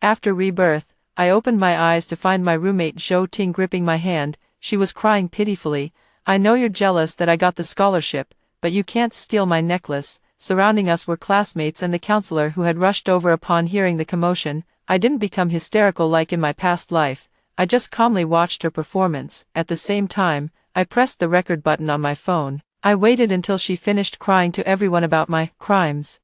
After rebirth, I opened my eyes to find my roommate Zhou Ting gripping my hand. She was crying pitifully. "I know you're jealous that I got the scholarship, but you can't steal my necklace." Surrounding us were classmates and the counselor who had rushed over upon hearing the commotion. I didn't become hysterical like in my past life. I just calmly watched her performance. At the same time, I pressed the record button on my phone. I waited until she finished crying to everyone about my crimes.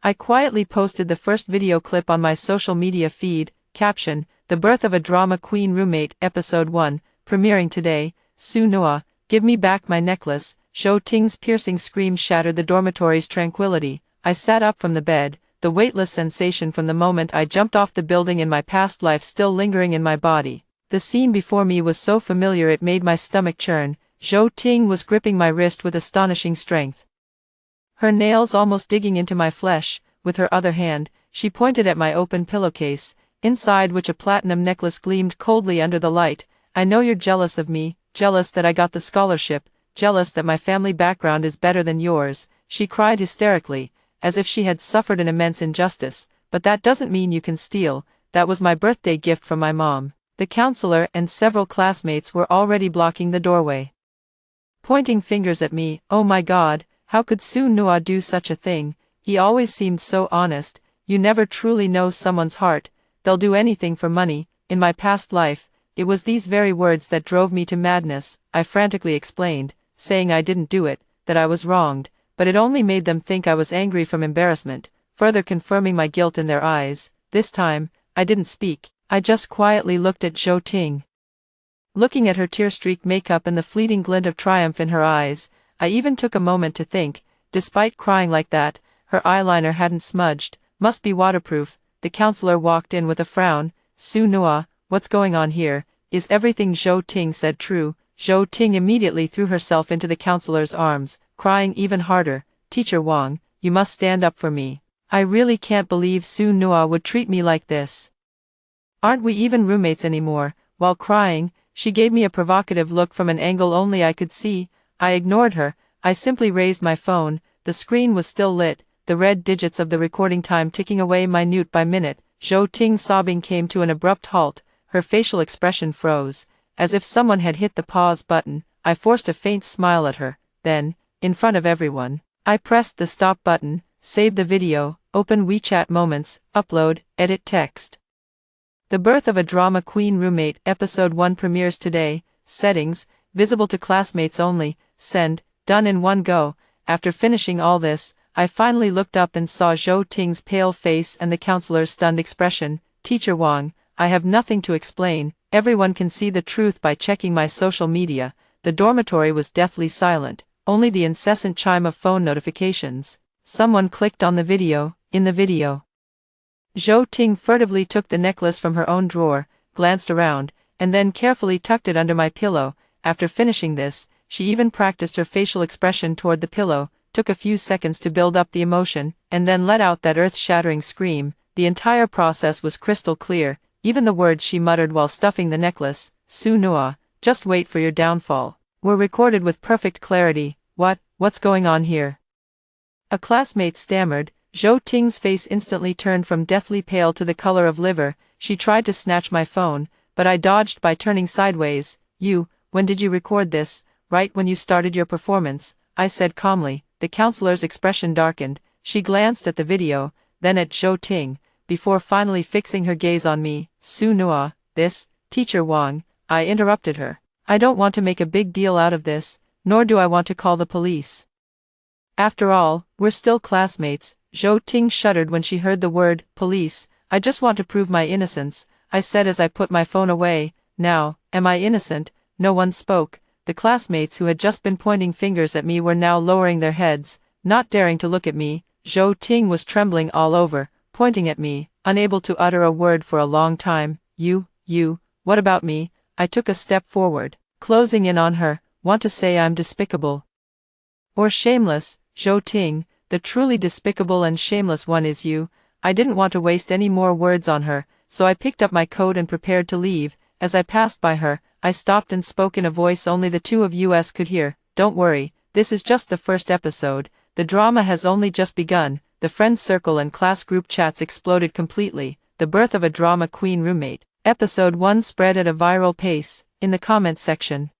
I quietly posted the first video clip on my social media feed. Caption: The Birth of a Drama Queen Roommate, Episode 1, premiering today. Su Nua, give me back my necklace. Zhou Ting's piercing scream shattered the dormitory's tranquility. I sat up from the bed, the weightless sensation from the moment I jumped off the building in my past life still lingering in my body. The scene before me was so familiar it made my stomach churn. Zhou Ting was gripping my wrist with astonishing strength, her nails almost digging into my flesh. With her other hand, she pointed at my open pillowcase, inside which a platinum necklace gleamed coldly under the light. "I know you're jealous of me, jealous that I got the scholarship, jealous that my family background is better than yours," she cried hysterically, as if she had suffered an immense injustice. "But that doesn't mean you can steal. That was my birthday gift from my mom." The counselor and several classmates were already blocking the doorway, pointing fingers at me. Oh my God, how could Su Nua do such a thing? He always seemed so honest. You never truly know someone's heart. They'll do anything for money. In my past life, it was these very words that drove me to madness. I frantically explained, saying I didn't do it, that I was wronged, but it only made them think I was angry from embarrassment, further confirming my guilt in their eyes. This time, I didn't speak. I just quietly looked at Zhou Ting. Looking at her tear-streaked makeup and the fleeting glint of triumph in her eyes, I even took a moment to think, despite crying like that, her eyeliner hadn't smudged. Must be waterproof. The counselor walked in with a frown. "Su Nua, what's going on here? Is everything Zhou Ting said true?" Zhou Ting immediately threw herself into the counselor's arms, crying even harder. "Teacher Wang, you must stand up for me. I really can't believe Su Nua would treat me like this. Aren't we even roommates anymore?" While crying, she gave me a provocative look from an angle only I could see. I ignored her. I simply raised my phone. The screen was still lit, the red digits of the recording time ticking away minute by minute. Zhou Ting's sobbing came to an abrupt halt. Her facial expression froze, as if someone had hit the pause button. I forced a faint smile at her. Then, in front of everyone, I pressed the stop button, save the video, open WeChat moments, upload, edit text. The Birth of a Drama Queen Roommate, Episode 1 premieres today. Settings, visible to classmates only, send, done in one go. After finishing all this, I finally looked up and saw Zhou Ting's pale face and the counselor's stunned expression. "Teacher Wang, I have nothing to explain. Everyone can see the truth by checking my social media." The dormitory was deathly silent, only the incessant chime of phone notifications. Someone clicked on the video. In the video, Zhou Ting furtively took the necklace from her own drawer, glanced around, and then carefully tucked it under my pillow. After finishing this, she even practiced her facial expression toward the pillow, took a few seconds to build up the emotion, and then let out that earth-shattering scream. The entire process was crystal clear, even the words she muttered while stuffing the necklace, "Su Nua, just wait for your downfall," were recorded with perfect clarity. What's going on here?" a classmate stammered. Zhou Ting's face instantly turned from deathly pale to the color of liver. She tried to snatch my phone, but I dodged by turning sideways. When did you record this?" "Right when you started your performance," I said calmly. The counselor's expression darkened. She glanced at the video, then at Zhou Ting, before finally fixing her gaze on me. "Su Nua, this." "Teacher Wang," I interrupted her. "I don't want to make a big deal out of this, nor do I want to call the police. After all, we're still classmates." Zhou Ting shuddered when she heard the word police. "I just want to prove my innocence," I said as I put my phone away. "Now, am I innocent?" No one spoke. The classmates who had just been pointing fingers at me were now lowering their heads, not daring to look at me. Zhou Ting was trembling all over, pointing at me, unable to utter a word for a long time. You, what about me?" I took a step forward, closing in on her. "Want to say I'm despicable or shameless?" "Zhou Ting, the truly despicable and shameless one is you." I didn't want to waste any more words on her, so I picked up my coat and prepared to leave. As I passed by her, I stopped and spoke in a voice only the two of us could hear. "Don't worry, this is just the first episode. The drama has only just begun." The friend circle and class group chats exploded completely. The Birth of a Drama Queen Roommate. Episode 1 spread at a viral pace, in the comments section.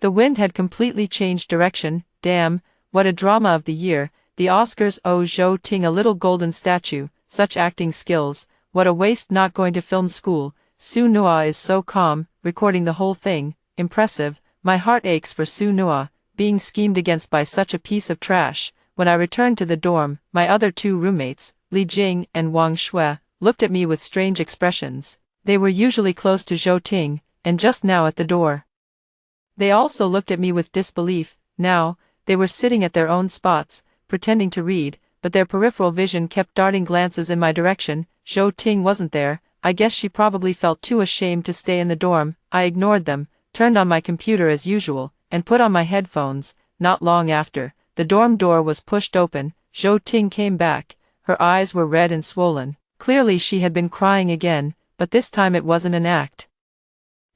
The wind had completely changed direction. Damn, what a drama of the year. The Oscars owe Zhou Ting a little golden statue. Such acting skills. What a waste not going to film school. Su Nua is so calm, recording the whole thing. Impressive. My heart aches for Su Nua, being schemed against by such a piece of trash. When I returned to the dorm, my other two roommates, Li Jing and Wang Shui, looked at me with strange expressions. They were usually close to Zhou Ting, and just now at the door. They also looked at me with disbelief. Now, they were sitting at their own spots, pretending to read, but their peripheral vision kept darting glances in my direction. Zhou Ting wasn't there. I guess she probably felt too ashamed to stay in the dorm. I ignored them, turned on my computer as usual, and put on my headphones. Not long after, the dorm door was pushed open. Zhou Ting came back. Her eyes were red and swollen. Clearly she had been crying again, but this time it wasn't an act.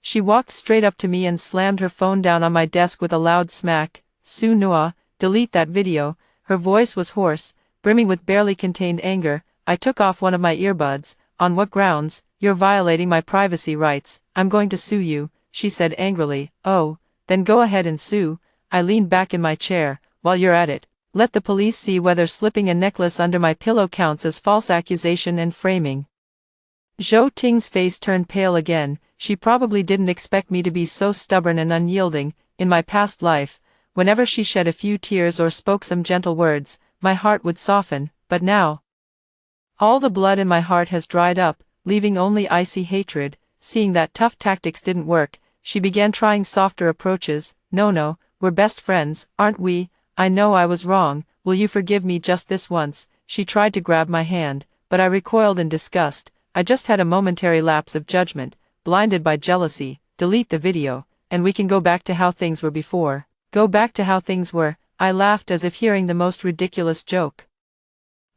She walked straight up to me and slammed her phone down on my desk with a loud smack. Su Nua, delete that video. Her voice was hoarse, brimming with barely contained anger. I took off one of my earbuds. On what grounds? You're violating my privacy rights. I'm going to sue you, she said angrily. Oh, then go ahead and sue. I leaned back in my chair. While you're at it, let the police see whether slipping a necklace under my pillow counts as false accusation and framing. Zhou Ting's face turned pale again. She probably didn't expect me to be so stubborn and unyielding. In my past life, whenever she shed a few tears or spoke some gentle words, my heart would soften, but now, all the blood in my heart has dried up, leaving only icy hatred. Seeing that tough tactics didn't work, she began trying softer approaches. No, we're best friends, aren't we? I know I was wrong. Will you forgive me just this once? She tried to grab my hand, but I recoiled in disgust. I just had a momentary lapse of judgment, blinded by jealousy. Delete the video, and we can go back to how things were before. Go back to how things were. I laughed as if hearing the most ridiculous joke.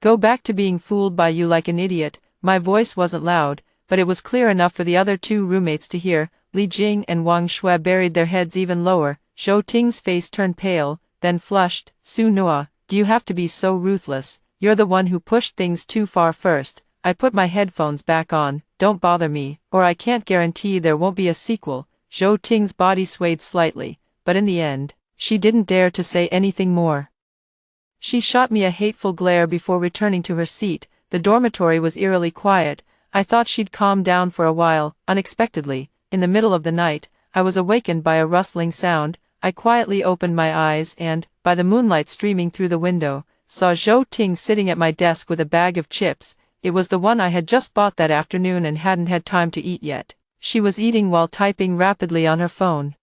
Go back to being fooled by you like an idiot. My voice wasn't loud, but it was clear enough for the other two roommates to hear. Li Jing and Wang Shui buried their heads even lower. Zhou Ting's face turned pale, then flushed. Su Nua, do you have to be so ruthless? You're the one who pushed things too far first. I put my headphones back on. Don't bother me, or I can't guarantee there won't be a sequel. Zhou Ting's body swayed slightly, but in the end, she didn't dare to say anything more. She shot me a hateful glare before returning to her seat. The dormitory was eerily quiet. I thought she'd calm down for a while. Unexpectedly, in the middle of the night, I was awakened by a rustling sound. I quietly opened my eyes and, by the moonlight streaming through the window, saw Zhou Ting sitting at my desk with a bag of chips. It was the one I had just bought that afternoon and hadn't had time to eat yet. She was eating while typing rapidly on her phone.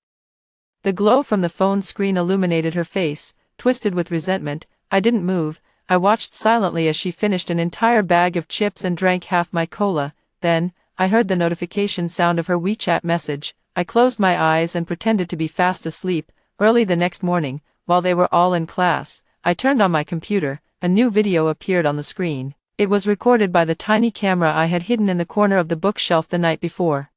The glow from the phone screen illuminated her face, twisted with resentment. I didn't move. I watched silently as she finished an entire bag of chips and drank half my cola. Then, I heard the notification sound of her WeChat message. I closed my eyes and pretended to be fast asleep. Early the next morning, while they were all in class, I turned on my computer. A new video appeared on the screen. It was recorded by the tiny camera I had hidden in the corner of the bookshelf the night before.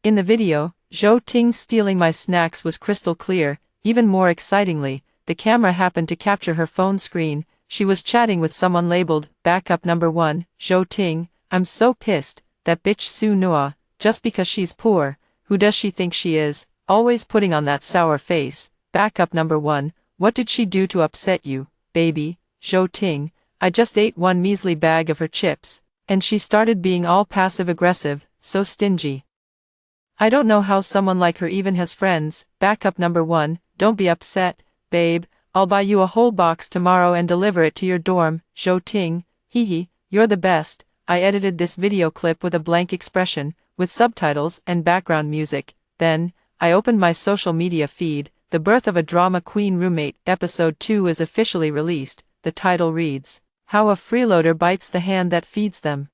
In the video, Zhou Ting stealing my snacks was crystal clear. Even more excitingly, the camera happened to capture her phone screen. She was chatting with someone labeled, Backup Number 1, Zhou Ting. I'm so pissed, that bitch Su Nua, just because she's poor, who does she think she is, always putting on that sour face. Backup Number 1, what did she do to upset you, baby? Zhou Ting, I just ate one measly bag of her chips, and she started being all passive-aggressive, so stingy. I don't know how someone like her even has friends. Backup Number 1, don't be upset, babe. I'll buy you a whole box tomorrow and deliver it to your dorm. Zhou Ting, hee, you're the best. I edited this video clip with a blank expression, with subtitles and background music. Then, I opened my social media feed. The Birth of a Drama Queen Roommate, Episode 2 is officially released. The title reads, How a Freeloader Bites the Hand That Feeds Them.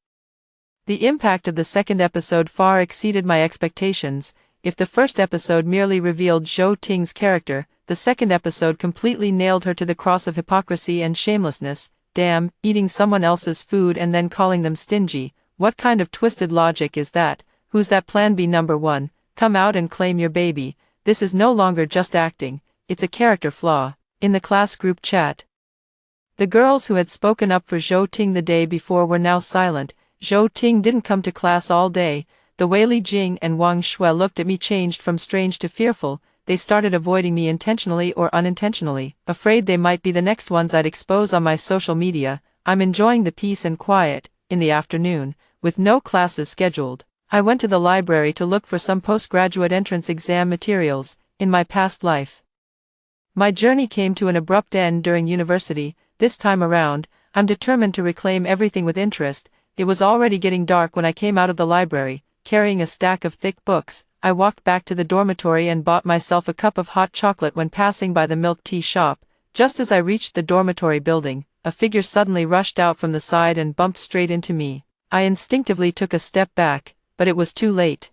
The impact of the second episode far exceeded my expectations. If the first episode merely revealed Zhou Ting's character, the second episode completely nailed her to the cross of hypocrisy and shamelessness. Damn, eating someone else's food and then calling them stingy. What kind of twisted logic is that? Who's that Plan B Number 1? Come out and claim your baby. This is no longer just acting, it's a character flaw. In the class group chat, the girls who had spoken up for Zhou Ting the day before were now silent. Zhou Ting didn't come to class all day. The way Li Jing and Wang Shui looked at me changed from strange to fearful. They started avoiding me intentionally or unintentionally, afraid they might be the next ones I'd expose on my social media. I'm enjoying the peace and quiet. In the afternoon, with no classes scheduled, I went to the library to look for some postgraduate entrance exam materials. In my past life, my journey came to an abrupt end during university. This time around, I'm determined to reclaim everything with interest. It was already getting dark when I came out of the library, carrying a stack of thick books. I walked back to the dormitory and bought myself a cup of hot chocolate when passing by the milk tea shop. Just as I reached the dormitory building, a figure suddenly rushed out from the side and bumped straight into me. I instinctively took a step back, but it was too late.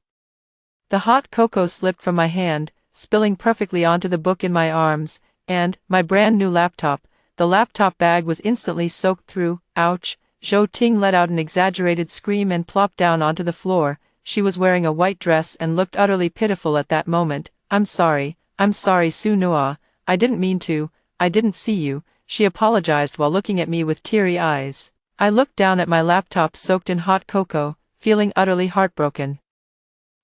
The hot cocoa slipped from my hand, spilling perfectly onto the book in my arms, and my brand new laptop. The laptop bag was instantly soaked through. Ouch! Zhou Ting let out an exaggerated scream and plopped down onto the floor. She was wearing a white dress and looked utterly pitiful at that moment. I'm sorry, Su Nua. I didn't mean to. I didn't see you, she apologized while looking at me with teary eyes. I looked down at my laptop soaked in hot cocoa, feeling utterly heartbroken.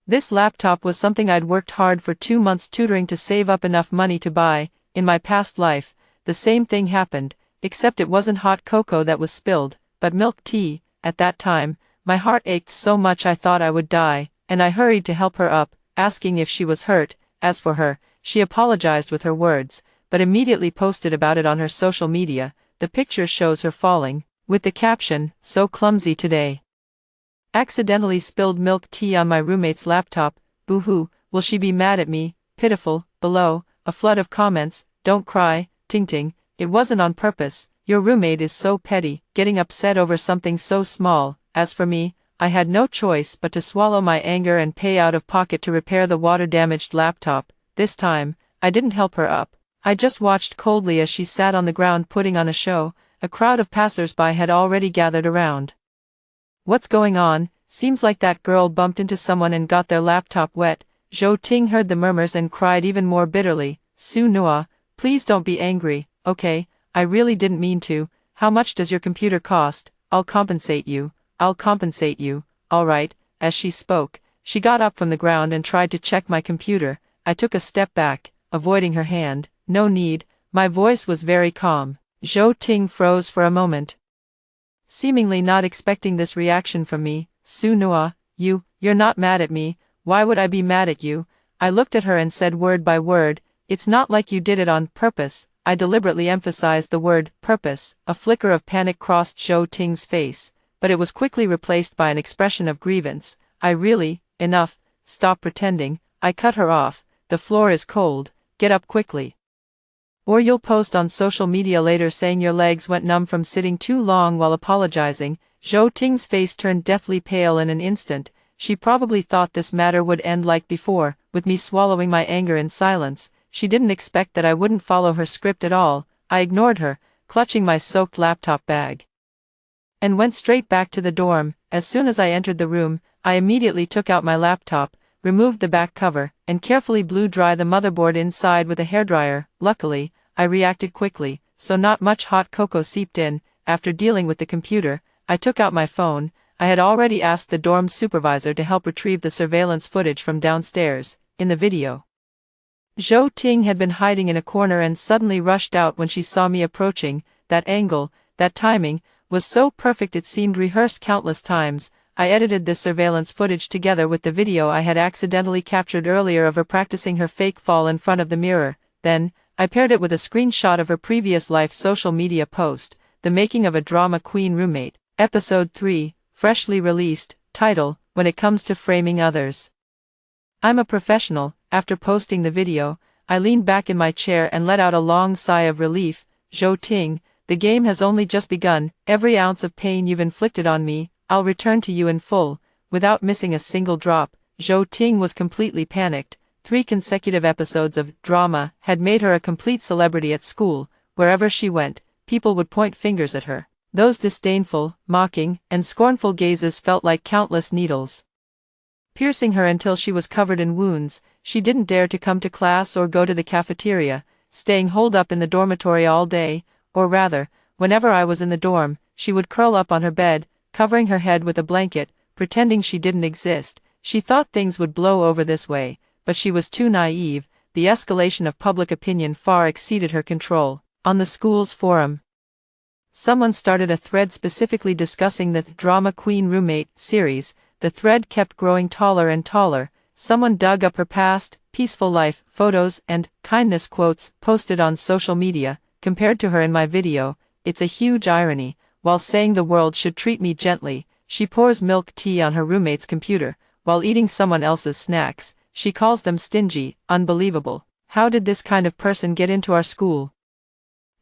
This laptop was something I'd worked hard for 2 months tutoring to save up enough money to buy. In my past life, the same thing happened, except it wasn't hot cocoa that was spilled, but milk tea. At that time, my heart ached so much I thought I would die, and I hurried to help her up, asking if she was hurt. As for her, she apologized with her words, but immediately posted about it on her social media. The picture shows her falling, with the caption, "So clumsy today. Accidentally spilled milk tea on my roommate's laptop. Boo-hoo, will she be mad at me?" Pitiful. Below, a flood of comments. "Don't cry, Ting Ting, it wasn't on purpose. Your roommate is so petty, getting upset over something so small." As for me, I had no choice but to swallow my anger and pay out of pocket to repair the water-damaged laptop. This time, I didn't help her up. I just watched coldly as she sat on the ground putting on a show. A crowd of passers-by had already gathered around. "What's going on? Seems like that girl bumped into someone and got their laptop wet." Zhou Ting heard the murmurs and cried even more bitterly. "Su Nua, please don't be angry, okay? I really didn't mean to. How much does your computer cost? I'll compensate you. Alright." As she spoke, she got up from the ground and tried to check my computer. I took a step back, avoiding her hand. "No need." My voice was very calm. Zhou Ting froze for a moment, seemingly not expecting this reaction from me. "Su Nua, you're not mad at me. Why would I be mad at you?" I looked at her and said word by word, "It's not like you did it on purpose." I deliberately emphasized the word purpose. A flicker of panic crossed Zhou Ting's face, but it was quickly replaced by an expression of grievance. Enough, stop pretending." I cut her off. "The floor is cold, get up quickly, or you'll post on social media later saying your legs went numb from sitting too long while apologizing." Zhou Ting's face turned deathly pale in an instant. She probably thought this matter would end like before, with me swallowing my anger in silence. She didn't expect that I wouldn't follow her script at all. I ignored her, clutching my soaked laptop bag, and went straight back to the dorm. As soon as I entered the room, I immediately took out my laptop, removed the back cover, and carefully blew dry the motherboard inside with a hairdryer. Luckily, I reacted quickly, so not much hot cocoa seeped in. After dealing with the computer, I took out my phone. I had already asked the dorm supervisor to help retrieve the surveillance footage from downstairs. In the video, Zhou Ting had been hiding in a corner and suddenly rushed out when she saw me approaching. That angle, that timing, was so perfect it seemed rehearsed countless times. I edited this surveillance footage together with the video I had accidentally captured earlier of her practicing her fake fall in front of the mirror. Then, I paired it with a screenshot of her previous life social media post, "The Making of a Drama Queen Roommate." Episode 3, freshly released. Title, "When It Comes to Framing Others." I'm a professional. After posting the video, I leaned back in my chair and let out a long sigh of relief. "Zhou Ting, the game has only just begun. Every ounce of pain you've inflicted on me, I'll return to you in full, without missing a single drop." Zhou Ting was completely panicked. 3 consecutive episodes of drama had made her a complete celebrity at school. Wherever she went, people would point fingers at her. Those disdainful, mocking, and scornful gazes felt like countless needles, piercing her until she was covered in wounds. She didn't dare to come to class or go to the cafeteria, staying holed up in the dormitory all day, or rather, whenever I was in the dorm, she would curl up on her bed, covering her head with a blanket, pretending she didn't exist. She thought things would blow over this way, but she was too naive. The escalation of public opinion far exceeded her control. On the school's forum, someone started a thread specifically discussing the Drama Queen Roommate series. The thread kept growing taller and taller. Someone dug up her past, peaceful life, photos, and kindness quotes posted on social media, compared to her in my video. It's a huge irony. While saying the world should treat me gently, she pours milk tea on her roommate's computer. While eating someone else's snacks, she calls them stingy. Unbelievable. How did this kind of person get into our school?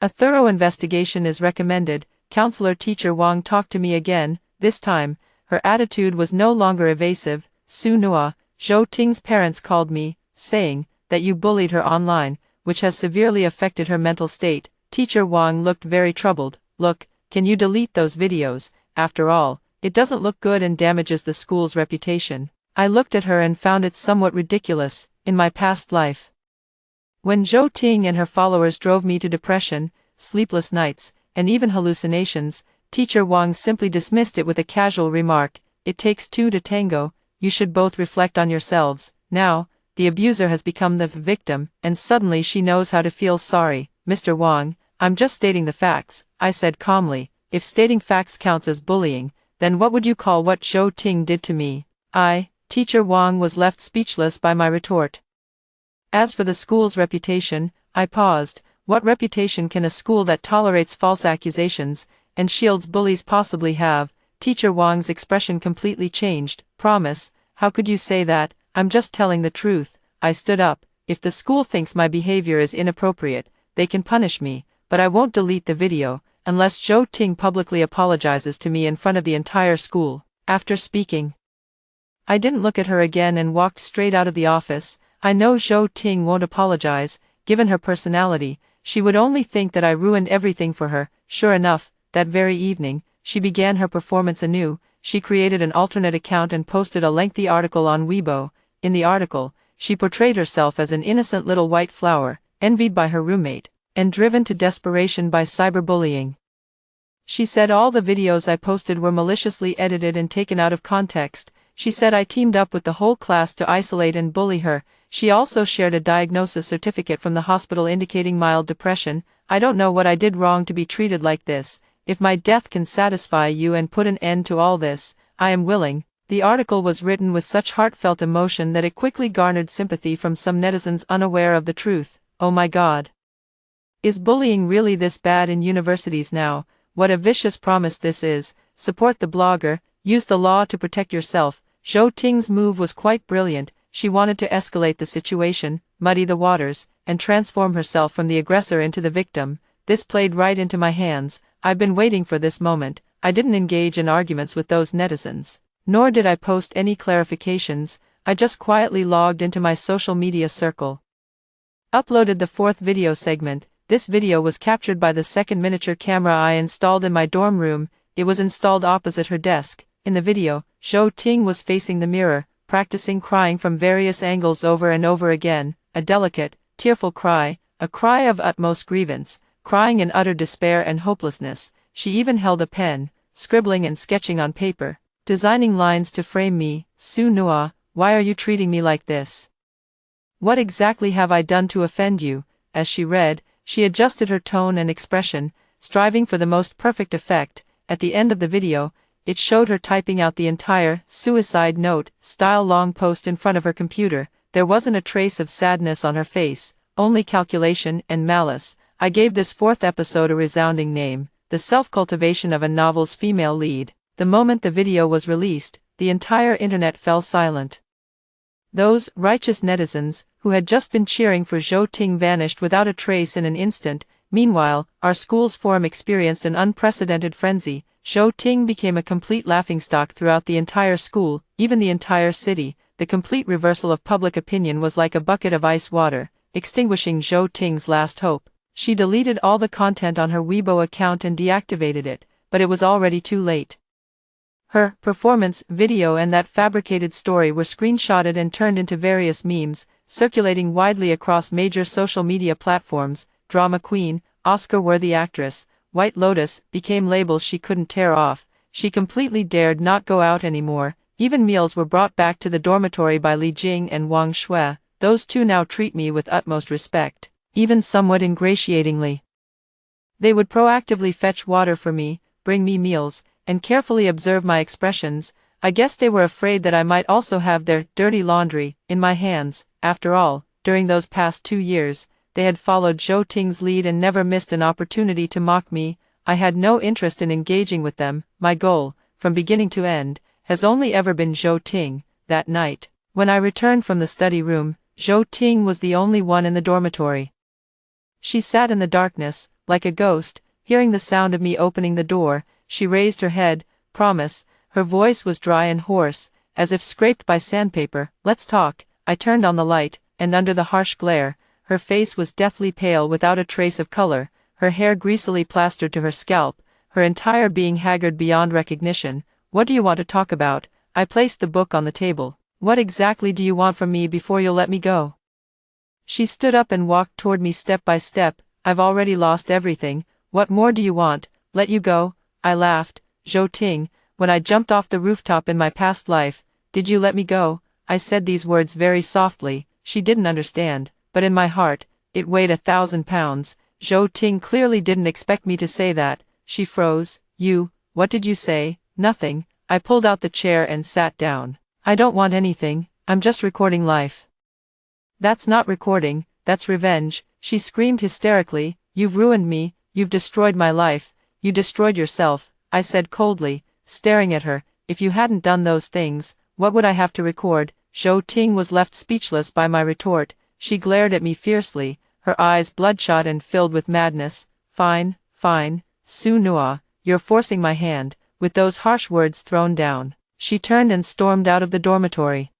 A thorough investigation is recommended. Counselor Teacher Wang talked to me again. This time, her attitude was no longer evasive. Su Nua, Zhou Ting's parents called me, saying that you bullied her online, which has severely affected her mental state. Teacher Wang looked very troubled. Look, can you delete those videos? After all, it doesn't look good and damages the school's reputation. I looked at her and found it somewhat ridiculous. In my past life, when Zhou Ting and her followers drove me to depression, sleepless nights, and even hallucinations, Teacher Wang simply dismissed it with a casual remark, "It takes two to tango, you should both reflect on yourselves." Now, the abuser has become the victim, and suddenly she knows how to feel sorry. Mr. Wang, I'm just stating the facts, I said calmly. If stating facts counts as bullying, then what would you call what Zhou Ting did to me? Teacher Wang was left speechless by my retort. As for the school's reputation, I paused. What reputation can a school that tolerates false accusations and shields bullies possibly have? Teacher Wang's expression completely changed. Promise, how could you say that? I'm just telling the truth. I stood up. If the school thinks my behavior is inappropriate, they can punish me, but I won't delete the video, unless Zhou Ting publicly apologizes to me in front of the entire school. After speaking, I didn't look at her again and walked straight out of the office. I know Zhou Ting won't apologize. Given her personality, she would only think that I ruined everything for her. Sure enough, that very evening, she began her performance anew. She created an alternate account and posted a lengthy article on Weibo. In the article, she portrayed herself as an innocent little white flower, envied by her roommate, and driven to desperation by cyberbullying. She said all the videos I posted were maliciously edited and taken out of context. She said I teamed up with the whole class to isolate and bully her. She also shared a diagnosis certificate from the hospital indicating mild depression. I don't know what I did wrong to be treated like this. If my death can satisfy you and put an end to all this, I am willing. The article was written with such heartfelt emotion that it quickly garnered sympathy from some netizens unaware of the truth. Oh my God. Is bullying really this bad in universities now? What a vicious promise this is. Support the blogger, use the law to protect yourself. Zhou Ting's move was quite brilliant. She wanted to escalate the situation, muddy the waters, and transform herself from the aggressor into the victim. This played right into my hands. I've been waiting for this moment. I didn't engage in arguments with those netizens, nor did I post any clarifications. I just quietly logged into my social media circle. Uploaded the fourth video segment. This video was captured by the second miniature camera I installed in my dorm room. It was installed opposite her desk. In the video, Zhou Ting was facing the mirror, practicing crying from various angles over and over again, a delicate, tearful cry, a cry of utmost grievance, crying in utter despair and hopelessness. She even held a pen, scribbling and sketching on paper, designing lines to frame me. Su Nua, why are you treating me like this? What exactly have I done to offend you? As she read, she adjusted her tone and expression, striving for the most perfect effect. At the end of the video, it showed her typing out the entire suicide note style long post in front of her computer. There wasn't a trace of sadness on her face, only calculation and malice. I gave this fourth episode a resounding name, The Self-Cultivation of a Novel's Female Lead. The moment the video was released, the entire internet fell silent. Those righteous netizens, who had just been cheering for Zhou Ting, vanished without a trace in an instant. Meanwhile, our school's forum experienced an unprecedented frenzy. Zhou Ting became a complete laughingstock throughout the entire school, even the entire city. The complete reversal of public opinion was like a bucket of ice water, extinguishing Zhou Ting's last hope. She deleted all the content on her Weibo account and deactivated it, but it was already too late. Her performance video and that fabricated story were screenshotted and turned into various memes, circulating widely across major social media platforms. Drama queen, Oscar-worthy actress, White Lotus became labels she couldn't tear off. she completely dared not go out anymore. Even meals were brought back to the dormitory by Li Jing and Wang Shui. Those two now treat me with utmost respect, even somewhat ingratiatingly. They would proactively fetch water for me, bring me meals, and carefully observe my expressions. I guess they were afraid that I might also have their dirty laundry in my hands. After all, during those past 2 years, they had followed Zhou Ting's lead and never missed an opportunity to mock me. I had no interest in engaging with them. My goal, from beginning to end, has only ever been Zhou Ting. That night, when I returned from the study room, Zhou Ting was the only one in the dormitory. She sat in the darkness, like a ghost. Hearing the sound of me opening the door, she raised her head. Promise. Her voice was dry and hoarse, as if scraped by sandpaper. Let's talk. I turned on the light, and under the harsh glare, her face was deathly pale without a trace of color, her hair greasily plastered to her scalp, her entire being haggard beyond recognition. What do you want to talk about? I placed the book on the table. What exactly do you want from me before you'll let me go? She stood up and walked toward me step by step. I've already lost everything. What more do you want? Let you go? I laughed. Zhou Ting, when I jumped off the rooftop in my past life, did you let me go? I said these words very softly. She didn't understand, but in my heart, it weighed 1,000 pounds. Zhou Ting clearly didn't expect me to say that. She froze. What did you say? Nothing. I pulled out the chair and sat down. I don't want anything. I'm just recording life. That's not recording, that's revenge, she screamed hysterically. You've ruined me, you've destroyed my life, you destroyed yourself, I said coldly, staring at her. If you hadn't done those things, what would I have to record? Zhou Ting was left speechless by my retort. She glared at me fiercely, her eyes bloodshot and filled with madness. Fine, Su Nua, you're forcing my hand. With those harsh words thrown down, she turned and stormed out of the dormitory.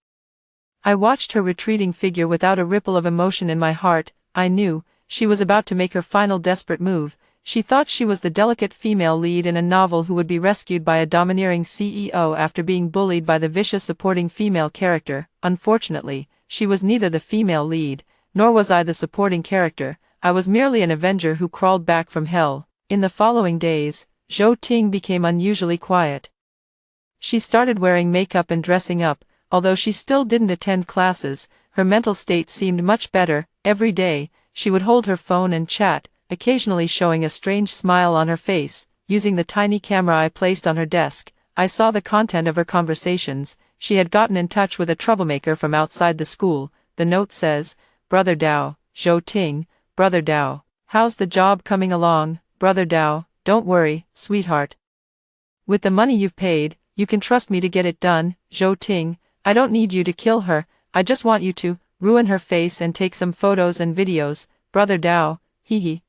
I watched her retreating figure without a ripple of emotion in my heart. I knew she was about to make her final desperate move. She thought she was the delicate female lead in a novel who would be rescued by a domineering CEO after being bullied by the vicious supporting female character. Unfortunately, she was neither the female lead, nor was I the supporting character. I was merely an avenger who crawled back from hell. In the following days, Zhou Ting became unusually quiet. She started wearing makeup and dressing up. Although she still didn't attend classes, her mental state seemed much better. Every day, she would hold her phone and chat, occasionally showing a strange smile on her face. Using the tiny camera I placed on her desk, I saw the content of her conversations. She had gotten in touch with a troublemaker from outside the school. The note says, Brother Dao, Zhou Ting, Brother Dao, how's the job coming along? Brother Dao, don't worry, sweetheart. With the money you've paid, you can trust me to get it done. Zhou Ting, I don't need you to kill her, I just want you to ruin her face and take some photos and videos. Brother Dao,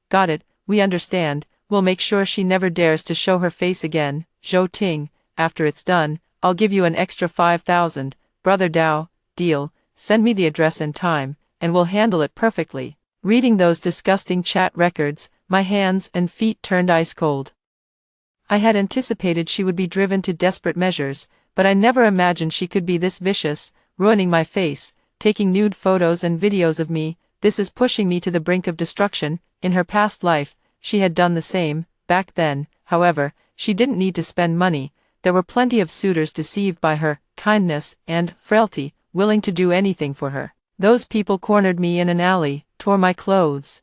got it, we understand, we'll make sure she never dares to show her face again. Zhou Ting, after it's done, I'll give you an extra 5,000. Brother Dao, deal, send me the address and time, and we'll handle it perfectly. Reading those disgusting chat records, my hands and feet turned ice cold. I had anticipated she would be driven to desperate measures, but I never imagined she could be this vicious, ruining my face, taking nude photos and videos of me. This is pushing me to the brink of destruction. In her past life, she had done the same. Back then, however, she didn't need to spend money. There were plenty of suitors deceived by her kindness and frailty, willing to do anything for her. Those people cornered me in an alley, tore my clothes,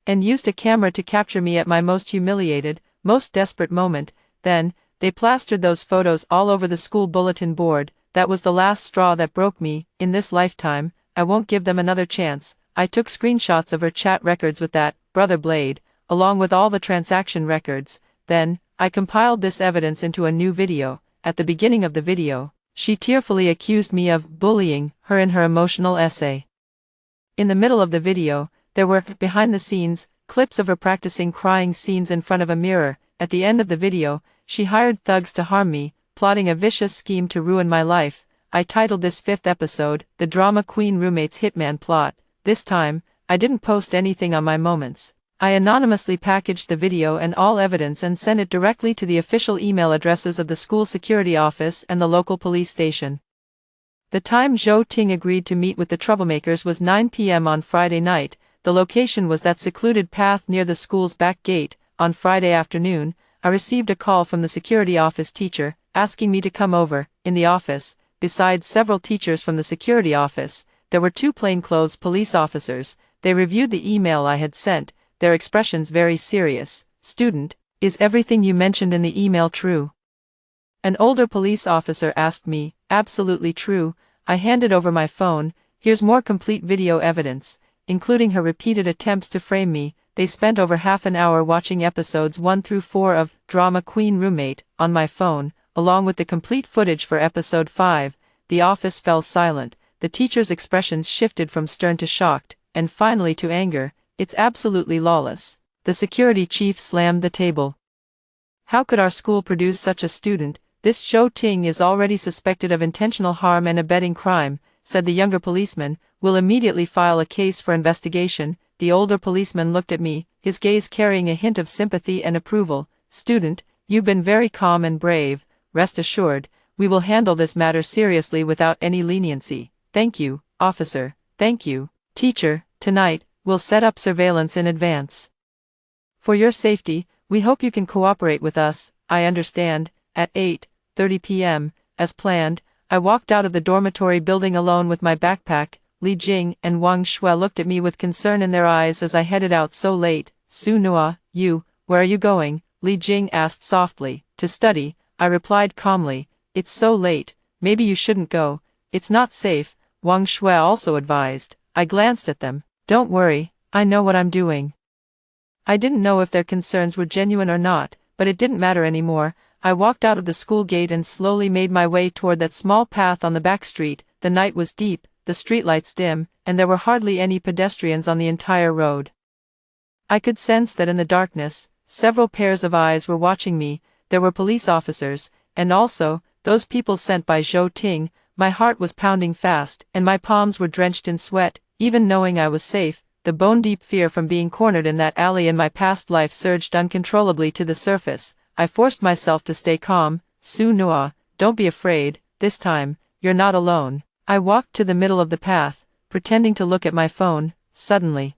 and used a camera to capture me at my most humiliated, most desperate moment. Then, they plastered those photos all over the school bulletin board. That was the last straw that broke me. In this lifetime, I won't give them another chance. I took screenshots of her chat records with that Brother Blade, along with all the transaction records. Then, I compiled this evidence into a new video. At the beginning of the video, she tearfully accused me of bullying her in her emotional essay. In the middle of the video, there were, behind the scenes, clips of her practicing crying scenes in front of a mirror. At the end of the video, she hired thugs to harm me, plotting a vicious scheme to ruin my life. I titled this 5th episode, The Drama Queen Roommate's Hitman Plot. This time, I didn't post anything on my moments. I anonymously packaged the video and all evidence and sent it directly to the official email addresses of the school security office and the local police station. The time Zhou Ting agreed to meet with the troublemakers was 9 p.m. on Friday night. The location was that secluded path near the school's back gate. On Friday afternoon, I received a call from the security office teacher, asking me to come over. In the office, besides several teachers from the security office, there were 2 plainclothes police officers. They reviewed the email I had sent, their expressions very serious. Student, is everything you mentioned in the email true? An older police officer asked me. Absolutely true. I handed over my phone. Here's more complete video evidence, including her repeated attempts to frame me. They spent over half an hour watching episodes 1 through 4 of Drama Queen Roommate on my phone, along with the complete footage for episode 5. The office fell silent. The teacher's expressions shifted from stern to shocked, and finally to anger. It's absolutely lawless. The security chief slammed the table. How could our school produce such a student? This Zhou Ting is already suspected of intentional harm and abetting crime, said the younger policeman. We'll immediately file a case for investigation. The older policeman looked at me, his gaze carrying a hint of sympathy and approval. Student, you've been very calm and brave. Rest assured, we will handle this matter seriously without any leniency. Thank you, officer. Thank you. Teacher, tonight, we'll set up surveillance in advance. For your safety, we hope you can cooperate with us. I understand. At 8:30 p.m., as planned, I walked out of the dormitory building alone with my backpack. Li Jing and Wang Shui looked at me with concern in their eyes as I headed out so late. Su Nua, where are you going? Li Jing asked softly. To study, I replied calmly. It's so late, maybe you shouldn't go. It's not safe, Wang Shui also advised. I glanced at them. Don't worry, I know what I'm doing. I didn't know if their concerns were genuine or not, but it didn't matter anymore. I walked out of the school gate and slowly made my way toward that small path on the back street. The night was deep, the streetlights dim, and there were hardly any pedestrians on the entire road. I could sense that in the darkness, several pairs of eyes were watching me. There were police officers, and also, those people sent by Zhou Ting. My heart was pounding fast, and my palms were drenched in sweat. Even knowing I was safe, the bone-deep fear from being cornered in that alley in my past life surged uncontrollably to the surface. I forced myself to stay calm. Su Nua, don't be afraid, this time, you're not alone. I walked to the middle of the path, pretending to look at my phone. Suddenly,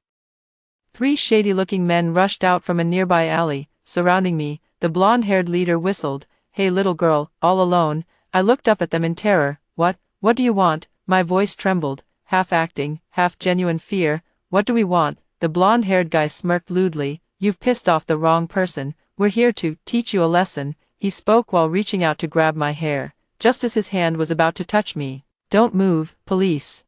3 shady-looking men rushed out from a nearby alley, surrounding me. The blonde-haired leader whistled. Hey little girl, all alone. I looked up at them in terror. What do you want? My voice trembled, half acting, half genuine fear. What do we want? The blonde-haired guy smirked lewdly. You've pissed off the wrong person. We're here to teach you a lesson. He spoke while reaching out to grab my hair, just as his hand was about to touch me. Don't move, police.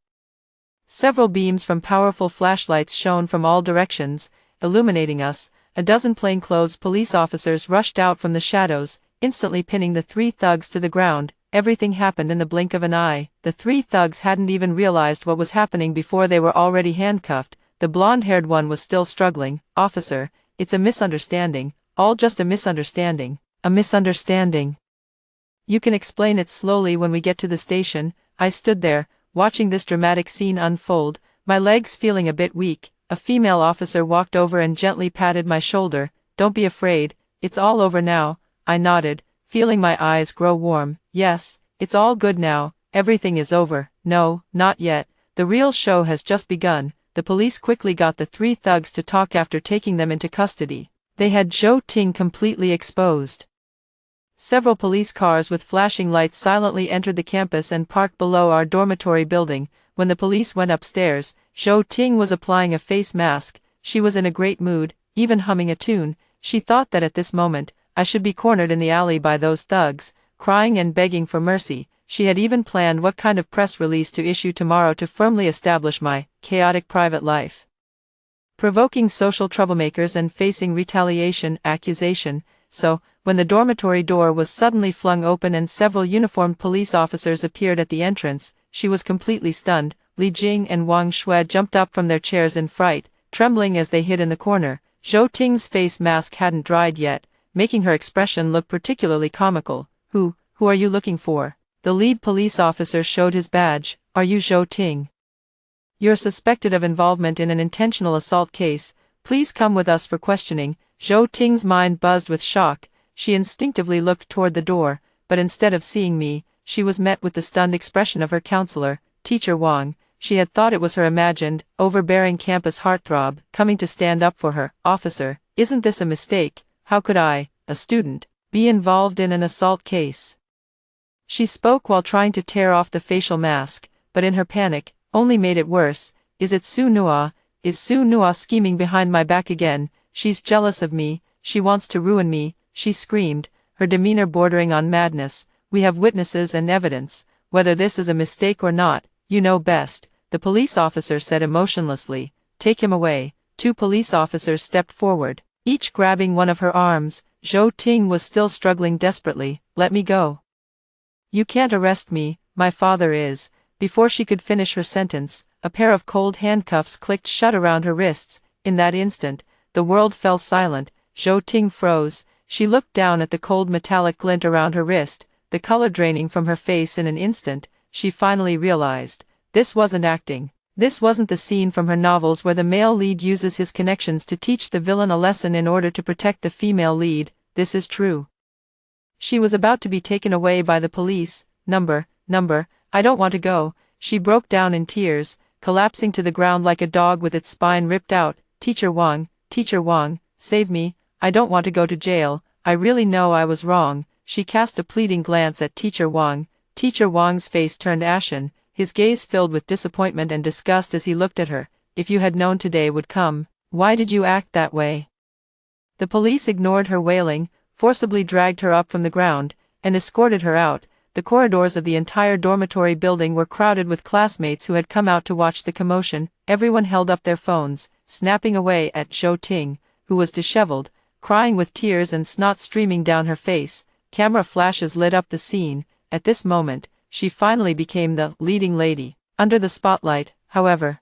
Several beams from powerful flashlights shone from all directions, illuminating us. A dozen plainclothes police officers rushed out from the shadows, instantly pinning the 3 thugs to the ground. Everything happened in the blink of an eye. The 3 thugs hadn't even realized what was happening before they were already handcuffed. The blonde-haired one was still struggling. Officer, it's a misunderstanding. All just a misunderstanding. A misunderstanding. You can explain it slowly when we get to the station. I stood there, watching this dramatic scene unfold, my legs feeling a bit weak. A female officer walked over and gently patted my shoulder. Don't be afraid, it's all over now. I nodded, feeling my eyes grow warm. Yes, it's all good now, everything is over. No, not yet, the real show has just begun. The police quickly got the 3 thugs to talk after taking them into custody. They had Zhou Ting completely exposed. Several police cars with flashing lights silently entered the campus and parked below our dormitory building. When the police went upstairs, Zhou Ting was applying a face mask. She was in a great mood, even humming a tune. She thought that at this moment, I should be cornered in the alley by those thugs, crying and begging for mercy. She had even planned what kind of press release to issue tomorrow to firmly establish my chaotic private life. Provoking social troublemakers and facing retaliation, accusation. So, when the dormitory door was suddenly flung open and several uniformed police officers appeared at the entrance, she was completely stunned. Li Jing and Wang Shui jumped up from their chairs in fright, trembling as they hid in the corner. Zhou Ting's face mask hadn't dried yet, making her expression look particularly comical. Who are you looking for? The lead police officer showed his badge. Are you Zhou Ting? You're suspected of involvement in an intentional assault case. Please come with us for questioning. Zhou Ting's mind buzzed with shock. She instinctively looked toward the door, but instead of seeing me, she was met with the stunned expression of her counselor, Teacher Wang. She had thought it was her imagined, overbearing campus heartthrob, coming to stand up for her. Officer, isn't this a mistake? How could I? a student, be involved in an assault case? She spoke while trying to tear off the facial mask, but in her panic, only made it worse. Is it Su Nua? Is Su Nua scheming behind my back again? She's jealous of me, she wants to ruin me, she screamed, her demeanor bordering on madness. We have witnesses and evidence. Whether this is a mistake or not, you know best, the police officer said emotionlessly. Take him away. 2 police officers stepped forward, each grabbing one of her arms. Zhou Ting was still struggling desperately. Let me go. You can't arrest me, my father is. Before she could finish her sentence, a pair of cold handcuffs clicked shut around her wrists. In that instant, the world fell silent. Zhou Ting froze. She looked down at the cold metallic glint around her wrist, the color draining from her face in an instant. She finally realized. This wasn't acting. This wasn't the scene from her novels where the male lead uses his connections to teach the villain a lesson in order to protect the female lead. This is true. She was about to be taken away by the police. Number, I don't want to go. She broke down in tears, collapsing to the ground like a dog with its spine ripped out. Teacher Wang, save me. I don't want to go to jail. I really know I was wrong. She cast a pleading glance at Teacher Wang. Teacher Wang's face turned ashen, his gaze filled with disappointment and disgust as he looked at her. If you had known today would come, why did you act that way? The police ignored her wailing, forcibly dragged her up from the ground, and escorted her out. The corridors of the entire dormitory building were crowded with classmates who had come out to watch the commotion. Everyone held up their phones, snapping away at Zhou Ting, who was disheveled, crying with tears and snot streaming down her face. Camera flashes lit up the scene. At this moment, she finally became the leading lady. Under the spotlight, however,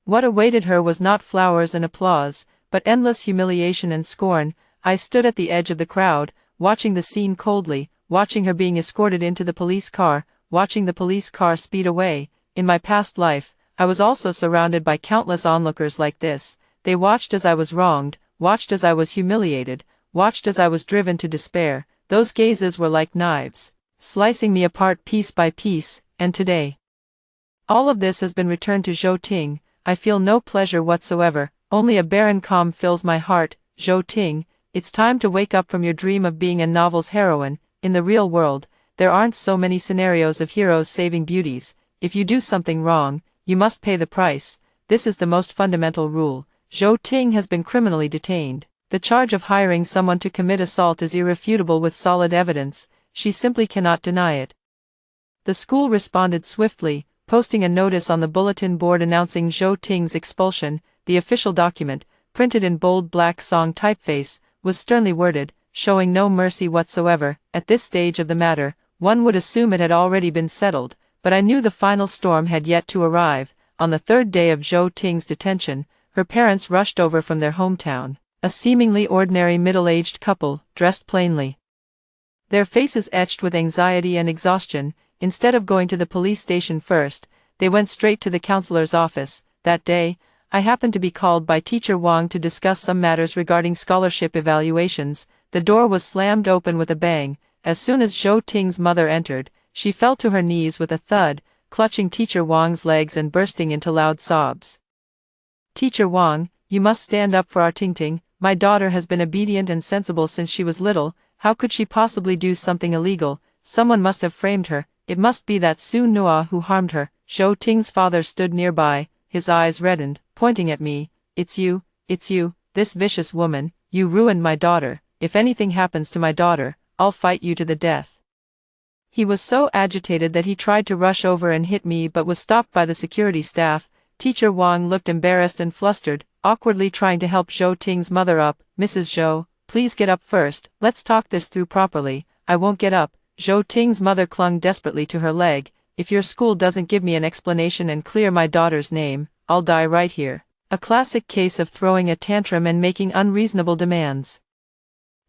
what awaited her was not flowers and applause, but endless humiliation and scorn. I stood at the edge of the crowd, watching the scene coldly, watching her being escorted into the police car, watching the police car speed away. In my past life, I was also surrounded by countless onlookers like this. They watched as I was wronged, watched as I was humiliated, watched as I was driven to despair. Those gazes were like knives, slicing me apart piece by piece. And today, all of this has been returned to Zhou Ting. I feel no pleasure whatsoever, only a barren calm fills my heart. Zhou Ting, it's time to wake up from your dream of being a novel's heroine. In the real world, there aren't so many scenarios of heroes saving beauties. If you do something wrong, you must pay the price. This is the most fundamental rule. Zhou Ting has been criminally detained. The charge of hiring someone to commit assault is irrefutable with solid evidence. She simply cannot deny it. The school responded swiftly, posting a notice on the bulletin board announcing Zhou Ting's expulsion. The official document, printed in bold black song typeface, was sternly worded, showing no mercy whatsoever. At this stage of the matter, one would assume it had already been settled, but I knew the final storm had yet to arrive. On the 3rd day of Zhou Ting's detention, her parents rushed over from their hometown, a seemingly ordinary middle-aged couple, dressed plainly. Their faces etched with anxiety and exhaustion. Instead of going to the police station first, they went straight to the counselor's office. That day, I happened to be called by Teacher Wang to discuss some matters regarding scholarship evaluations. The door was slammed open with a bang. As soon as Zhou Ting's mother entered, she fell to her knees with a thud, clutching Teacher Wang's legs and bursting into loud sobs. Teacher Wang, you must stand up for our Tingting. My daughter has been obedient and sensible since she was little. How could she possibly do something illegal? Someone must have framed her. It must be that Su Nua who harmed her. Zhou Ting's father stood nearby, his eyes reddened, pointing at me. It's you, this vicious woman. You ruined my daughter. If anything happens to my daughter, I'll fight you to the death. He was so agitated that he tried to rush over and hit me but was stopped by the security staff. Teacher Wang looked embarrassed and flustered, awkwardly trying to help Zhou Ting's mother up. Mrs. Zhou, please get up first. Let's talk this through properly. I won't get up. Zhou Ting's mother clung desperately to her leg. If your school doesn't give me an explanation and clear my daughter's name, I'll die right here. A classic case of throwing a tantrum and making unreasonable demands.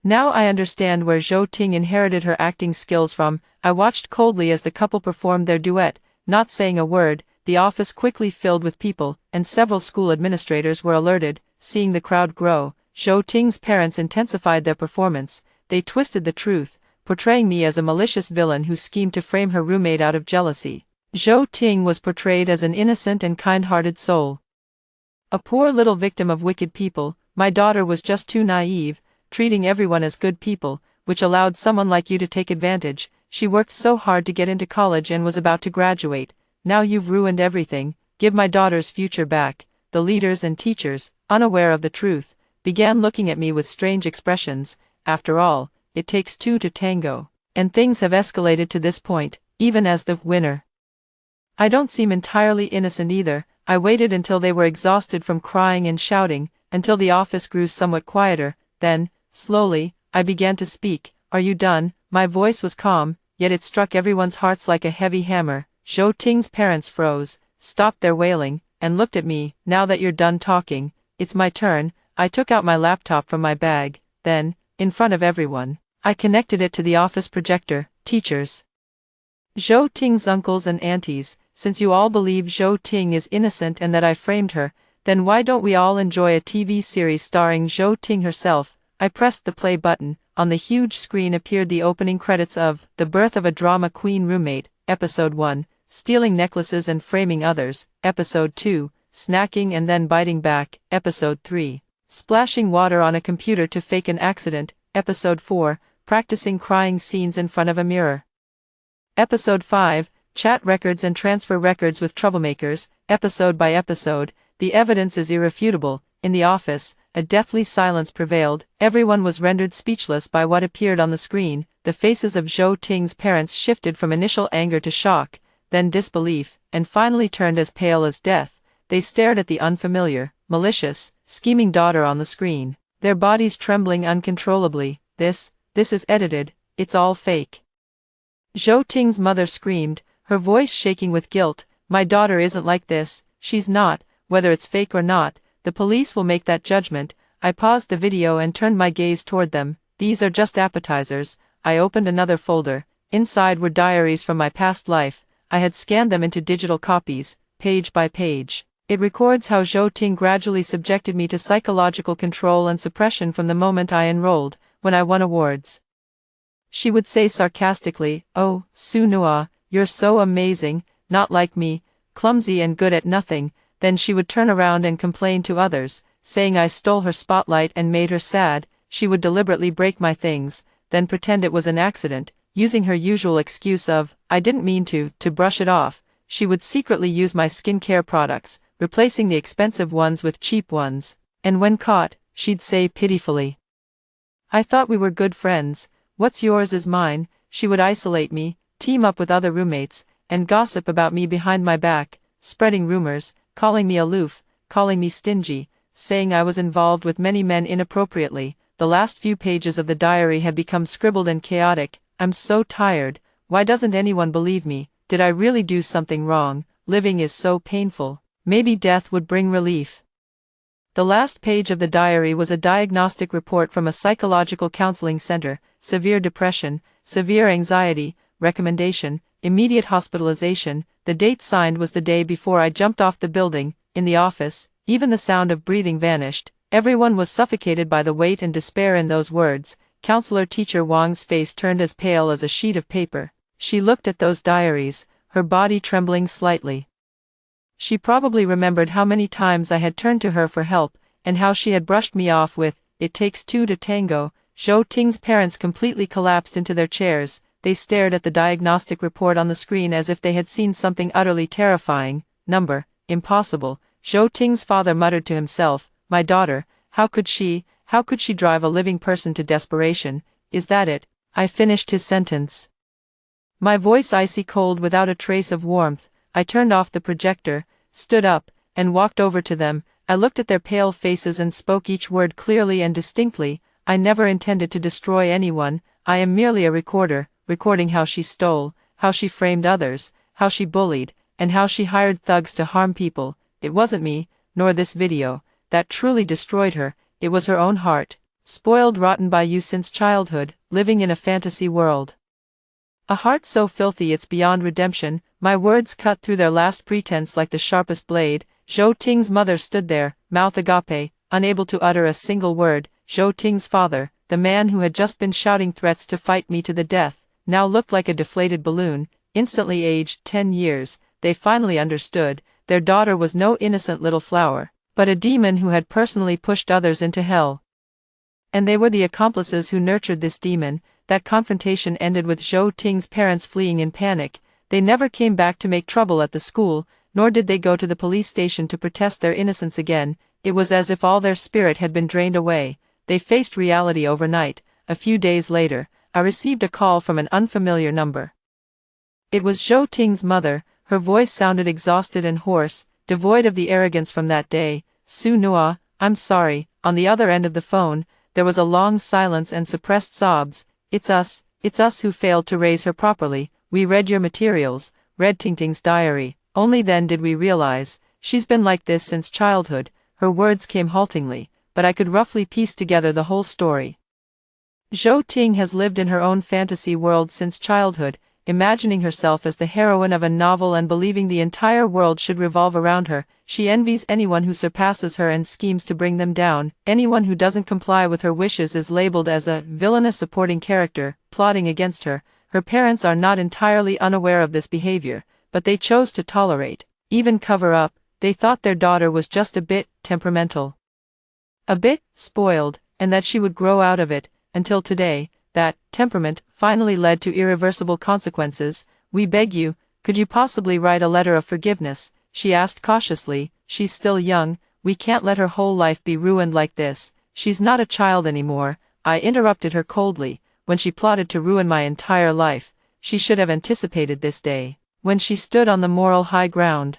Now I understand where Zhou Ting inherited her acting skills from. I watched coldly as the couple performed their duet, not saying a word. The office quickly filled with people, and several school administrators were alerted. Seeing the crowd grow, Zhou Ting's parents intensified their performance. They twisted the truth, portraying me as a malicious villain who schemed to frame her roommate out of jealousy. Zhou Ting was portrayed as an innocent and kind-hearted soul. A poor little victim of wicked people. My daughter was just too naive. treating everyone as good people, which allowed someone like you to take advantage. She worked so hard to get into college and was about to graduate. Now you've ruined everything. Give my daughter's future back." The leaders and teachers, unaware of the truth, began looking at me with strange expressions. After all, it takes two to tango. And things have escalated to this point, even as the winner. I don't seem entirely innocent either. I waited until they were exhausted from crying and shouting, until the office grew somewhat quieter. Then, slowly, I began to speak. "Are you done?" My voice was calm, yet it struck everyone's hearts like a heavy hammer. Zhou Ting's parents froze, stopped their wailing, and looked at me. "Now that you're done talking, it's my turn." I took out my laptop from my bag. Then, in front of everyone, I connected it to the office projector. "Teachers, Zhou Ting's uncles and aunties, since you all believe Zhou Ting is innocent and that I framed her, then why don't we all enjoy a TV series starring Zhou Ting herself?" I pressed the play button. On the huge screen appeared the opening credits of The Birth of a Drama Queen Roommate, Episode 1, Stealing Necklaces and Framing Others, Episode 2, Snacking and Then Biting Back, Episode 3, Splashing Water on a Computer to Fake an Accident, Episode 4, Practicing Crying Scenes in Front of a Mirror. Episode 5, Chat Records and Transfer Records with Troublemakers. Episode by episode, the evidence is irrefutable. In the office, a deathly silence prevailed. Everyone was rendered speechless by what appeared on the screen. The faces of Zhou Ting's parents shifted from initial anger to shock, then disbelief, and finally turned as pale as death. They stared at the unfamiliar, malicious, scheming daughter on the screen, their bodies trembling uncontrollably. This is edited, it's all fake." Zhou Ting's mother screamed, her voice shaking with guilt. "My daughter isn't like this, she's not. Whether it's fake or not, the police will make that judgment." I paused the video and turned my gaze toward them. "These are just appetizers." I opened another folder. Inside were diaries from my past life. I had scanned them into digital copies, page by page. It records how Zhou Ting gradually subjected me to psychological control and suppression from the moment I enrolled. When I won awards, she would say sarcastically, "Oh, Su Nua, you're so amazing, not like me, clumsy and good at nothing." Then she would turn around and complain to others, saying I stole her spotlight and made her sad. She would deliberately break my things, then pretend it was an accident, using her usual excuse of, "I didn't mean to brush it off." She would secretly use my skincare products, replacing the expensive ones with cheap ones. And when caught, she'd say pitifully, "I thought we were good friends. What's yours is mine." She would isolate me, team up with other roommates, and gossip about me behind my back, spreading rumors, calling me aloof, calling me stingy, saying I was involved with many men inappropriately. The last few pages of the diary had become scribbled and chaotic. "I'm so tired. Why doesn't anyone believe me? Did I really do something wrong? Living is so painful. Maybe death would bring relief." The last page of the diary was a diagnostic report from a psychological counseling center. Severe depression, severe anxiety, recommendation, immediate hospitalization. The date signed was the day before I jumped off the building. In the office, even the sound of breathing vanished. Everyone was suffocated by the weight and despair in those words. Counselor Teacher Wang's face turned as pale as a sheet of paper. She looked at those diaries, her body trembling slightly. She probably remembered how many times I had turned to her for help, and how she had brushed me off with, "It takes two to tango." Zhou Ting's parents completely collapsed into their chairs. They stared at the diagnostic report on the screen as if they had seen something utterly terrifying. "Number, impossible." Zhou Ting's father muttered to himself, "My daughter, how could she drive a living person to desperation? Is that it?" I finished his sentence, my voice icy cold without a trace of warmth. I turned off the projector, stood up, and walked over to them. I looked at their pale faces and spoke each word clearly and distinctly. "I never intended to destroy anyone. I am merely a recorder, recording how she stole, how she framed others, how she bullied, and how she hired thugs to harm people. It wasn't me, nor this video, that truly destroyed her. It was her own heart, spoiled rotten by you since childhood, living in a fantasy world. A heart so filthy it's beyond redemption." My words cut through their last pretense like the sharpest blade. Zhou Ting's mother stood there, mouth agape, unable to utter a single word. Zhou Ting's father, the man who had just been shouting threats to fight me to the death, now looked like a deflated balloon, instantly aged 10 years. They finally understood. Their daughter was no innocent little flower, but a demon who had personally pushed others into hell. And they were the accomplices who nurtured this demon. That confrontation ended with Zhou Ting's parents fleeing in panic. They never came back to make trouble at the school, nor did they go to the police station to protest their innocence again. It was as if all their spirit had been drained away. They faced reality overnight. A few days later, I received a call from an unfamiliar number. It was Zhou Ting's mother. Her voice sounded exhausted and hoarse, devoid of the arrogance from that day. Su Nua, I'm sorry. On the other end of the phone, there was a long silence and suppressed sobs. It's us who failed to raise her properly. We read your materials, read Tingting's diary. Only then did we realize, she's been like this since childhood. Her words came haltingly, but I could roughly piece together the whole story. Zhou Ting has lived in her own fantasy world since childhood, imagining herself as the heroine of a novel and believing the entire world should revolve around her. She envies anyone who surpasses her and schemes to bring them down. Anyone who doesn't comply with her wishes is labeled as a villainous supporting character, plotting against her. Her parents are not entirely unaware of this behavior, but they chose to tolerate, even cover up. They thought their daughter was just a bit temperamental, a bit spoiled, and that she would grow out of it, until today, that temperament finally led to irreversible consequences. We beg you, could you possibly write a letter of forgiveness? She asked cautiously. She's still young, we can't let her whole life be ruined like this. She's not a child anymore. I interrupted her coldly. When she plotted to ruin my entire life, she should have anticipated this day. When she stood on the moral high ground,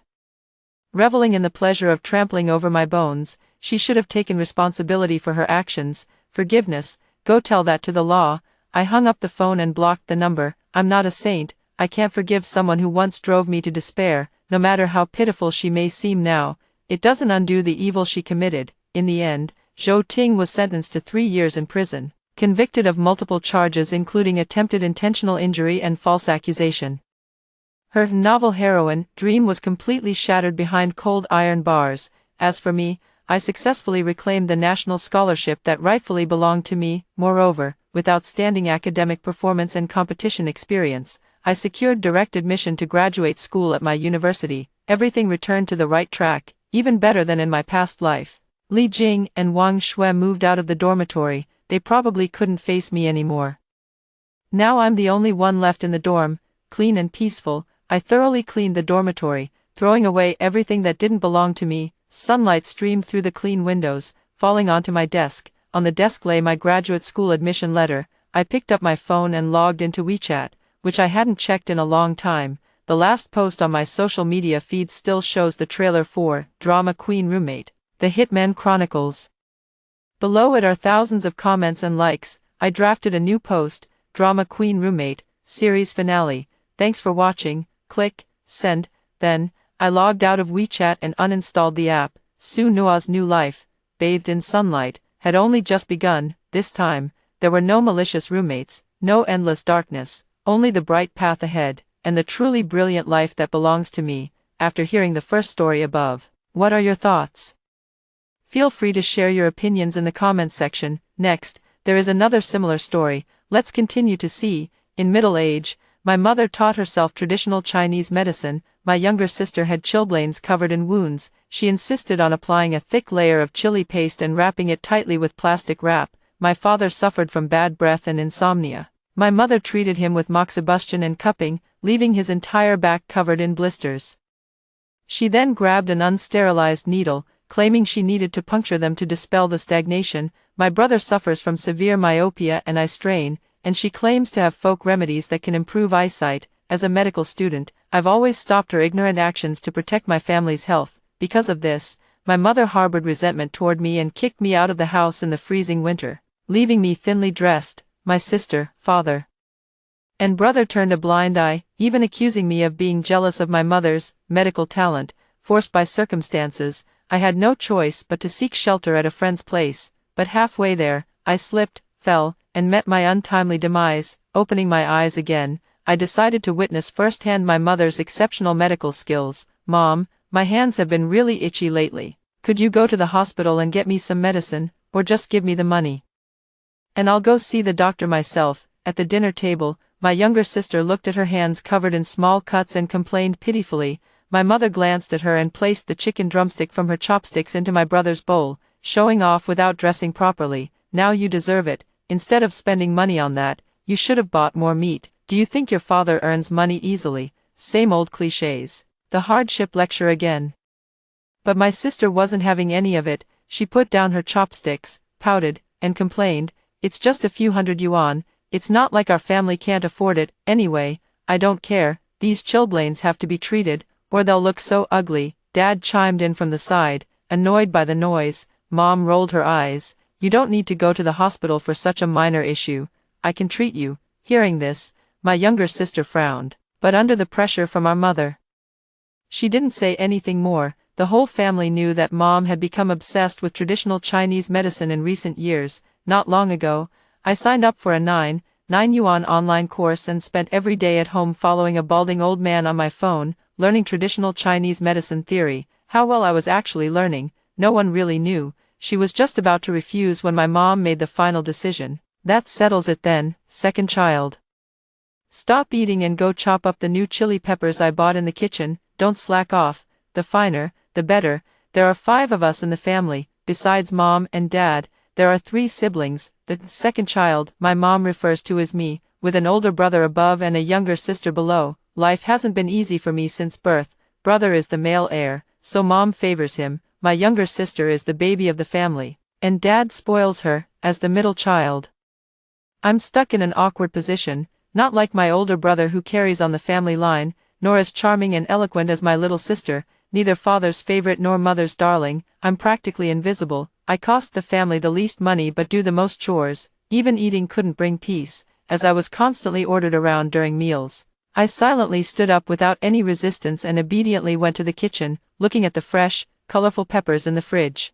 reveling in the pleasure of trampling over my bones, she should have taken responsibility for her actions. Forgiveness, go tell that to the law. I hung up the phone and blocked the number. I'm not a saint. I can't forgive someone who once drove me to despair. No matter how pitiful she may seem now, it doesn't undo the evil she committed. In the end, Zhou Ting was sentenced to 3 years in prison, convicted of multiple charges including attempted intentional injury and false accusation. Her novel heroine dream was completely shattered behind cold iron bars. As for me, I successfully reclaimed the national scholarship that rightfully belonged to me. Moreover, with outstanding academic performance and competition experience, I secured direct admission to graduate school at my university. Everything returned to the right track, even better than in my past life. Li Jing and Wang Shui moved out of the dormitory. They probably couldn't face me anymore. Now I'm the only one left in the dorm, clean and peaceful. I thoroughly cleaned the dormitory, throwing away everything that didn't belong to me. Sunlight streamed through the clean windows, falling onto my desk. On the desk lay my graduate school admission letter. I picked up my phone and logged into WeChat, which I hadn't checked in a long time. The last post on my social media feed still shows the trailer for Drama Queen Roommate, The Hitman Chronicles. Below it are thousands of comments and likes. I drafted a new post, Drama Queen Roommate, Series Finale. Thanks for watching. Click, send. Then, I logged out of WeChat and uninstalled the app. Su Nua's new life, bathed in sunlight, had only just begun. This time, there were no malicious roommates, no endless darkness, only the bright path ahead, and the truly brilliant life that belongs to me. After hearing the first story above, what are your thoughts? Feel free to share your opinions in the comments section. Next, there is another similar story. Let's continue to see. In middle age, my mother taught herself traditional Chinese medicine. My younger sister had chilblains covered in wounds. She insisted on applying a thick layer of chili paste and wrapping it tightly with plastic wrap. My father suffered from bad breath and insomnia. My mother treated him with moxibustion and cupping, leaving his entire back covered in blisters. She then grabbed an unsterilized needle, claiming she needed to puncture them to dispel the stagnation. My brother suffers from severe myopia and eye strain, and she claims to have folk remedies that can improve eyesight. As a medical student, I've always stopped her ignorant actions to protect my family's health. Because of this, my mother harbored resentment toward me and kicked me out of the house in the freezing winter, leaving me thinly dressed. My sister, father, and brother turned a blind eye, even accusing me of being jealous of my mother's medical talent. Forced by circumstances, I had no choice but to seek shelter at a friend's place, but halfway there, I slipped, fell, and met my untimely demise. Opening my eyes again, I decided to witness firsthand my mother's exceptional medical skills. Mom, my hands have been really itchy lately. Could you go to the hospital and get me some medicine, or just give me the money? And I'll go see the doctor myself. At the dinner table, my younger sister looked at her hands covered in small cuts and complained pitifully. My mother glanced at her and placed the chicken drumstick from her chopsticks into my brother's bowl, showing off without dressing properly. now you deserve it. Instead of spending money on that, you should have bought more meat. Do you think your father earns money easily? Same old cliches. The hardship lecture again. But my sister wasn't having any of it. She put down her chopsticks, pouted, and complained, "It's just a few $100. It's not like our family can't afford it. Anyway, I don't care. These chilblains have to be treated, or they'll look so ugly." Dad chimed in from the side, annoyed by the noise. Mom rolled her eyes. "You don't need to go to the hospital for such a minor issue. I can treat you." Hearing this, my younger sister frowned, but under the pressure from our mother, she didn't say anything more. The whole family knew that Mom had become obsessed with traditional Chinese medicine in recent years. Not long ago, I signed up for a 9 yuan online course and spent every day at home following a balding old man on my phone, learning traditional Chinese medicine theory. How well I was actually learning, no one really knew. She was just about to refuse when my mom made the final decision. "That settles it then, second child. Stop eating and go chop up the new chili peppers I bought in the kitchen. Don't slack off. The finer, the better." There are 5 of us in the family. Besides Mom and Dad, there are 3 siblings. The second child, my mom refers to as me, with an older brother above and a younger sister below. Life hasn't been easy for me since birth. Brother is the male heir, so Mom favors him. My younger sister is the baby of the family, and Dad spoils her, as the middle child. I'm stuck in an awkward position, not like my older brother who carries on the family line, nor as charming and eloquent as my little sister, neither father's favorite nor mother's darling. I'm practically invisible. I cost the family the least money but do the most chores. Even eating couldn't bring peace, as I was constantly ordered around during meals. I silently stood up without any resistance and obediently went to the kitchen, looking at the fresh, colorful peppers in the fridge.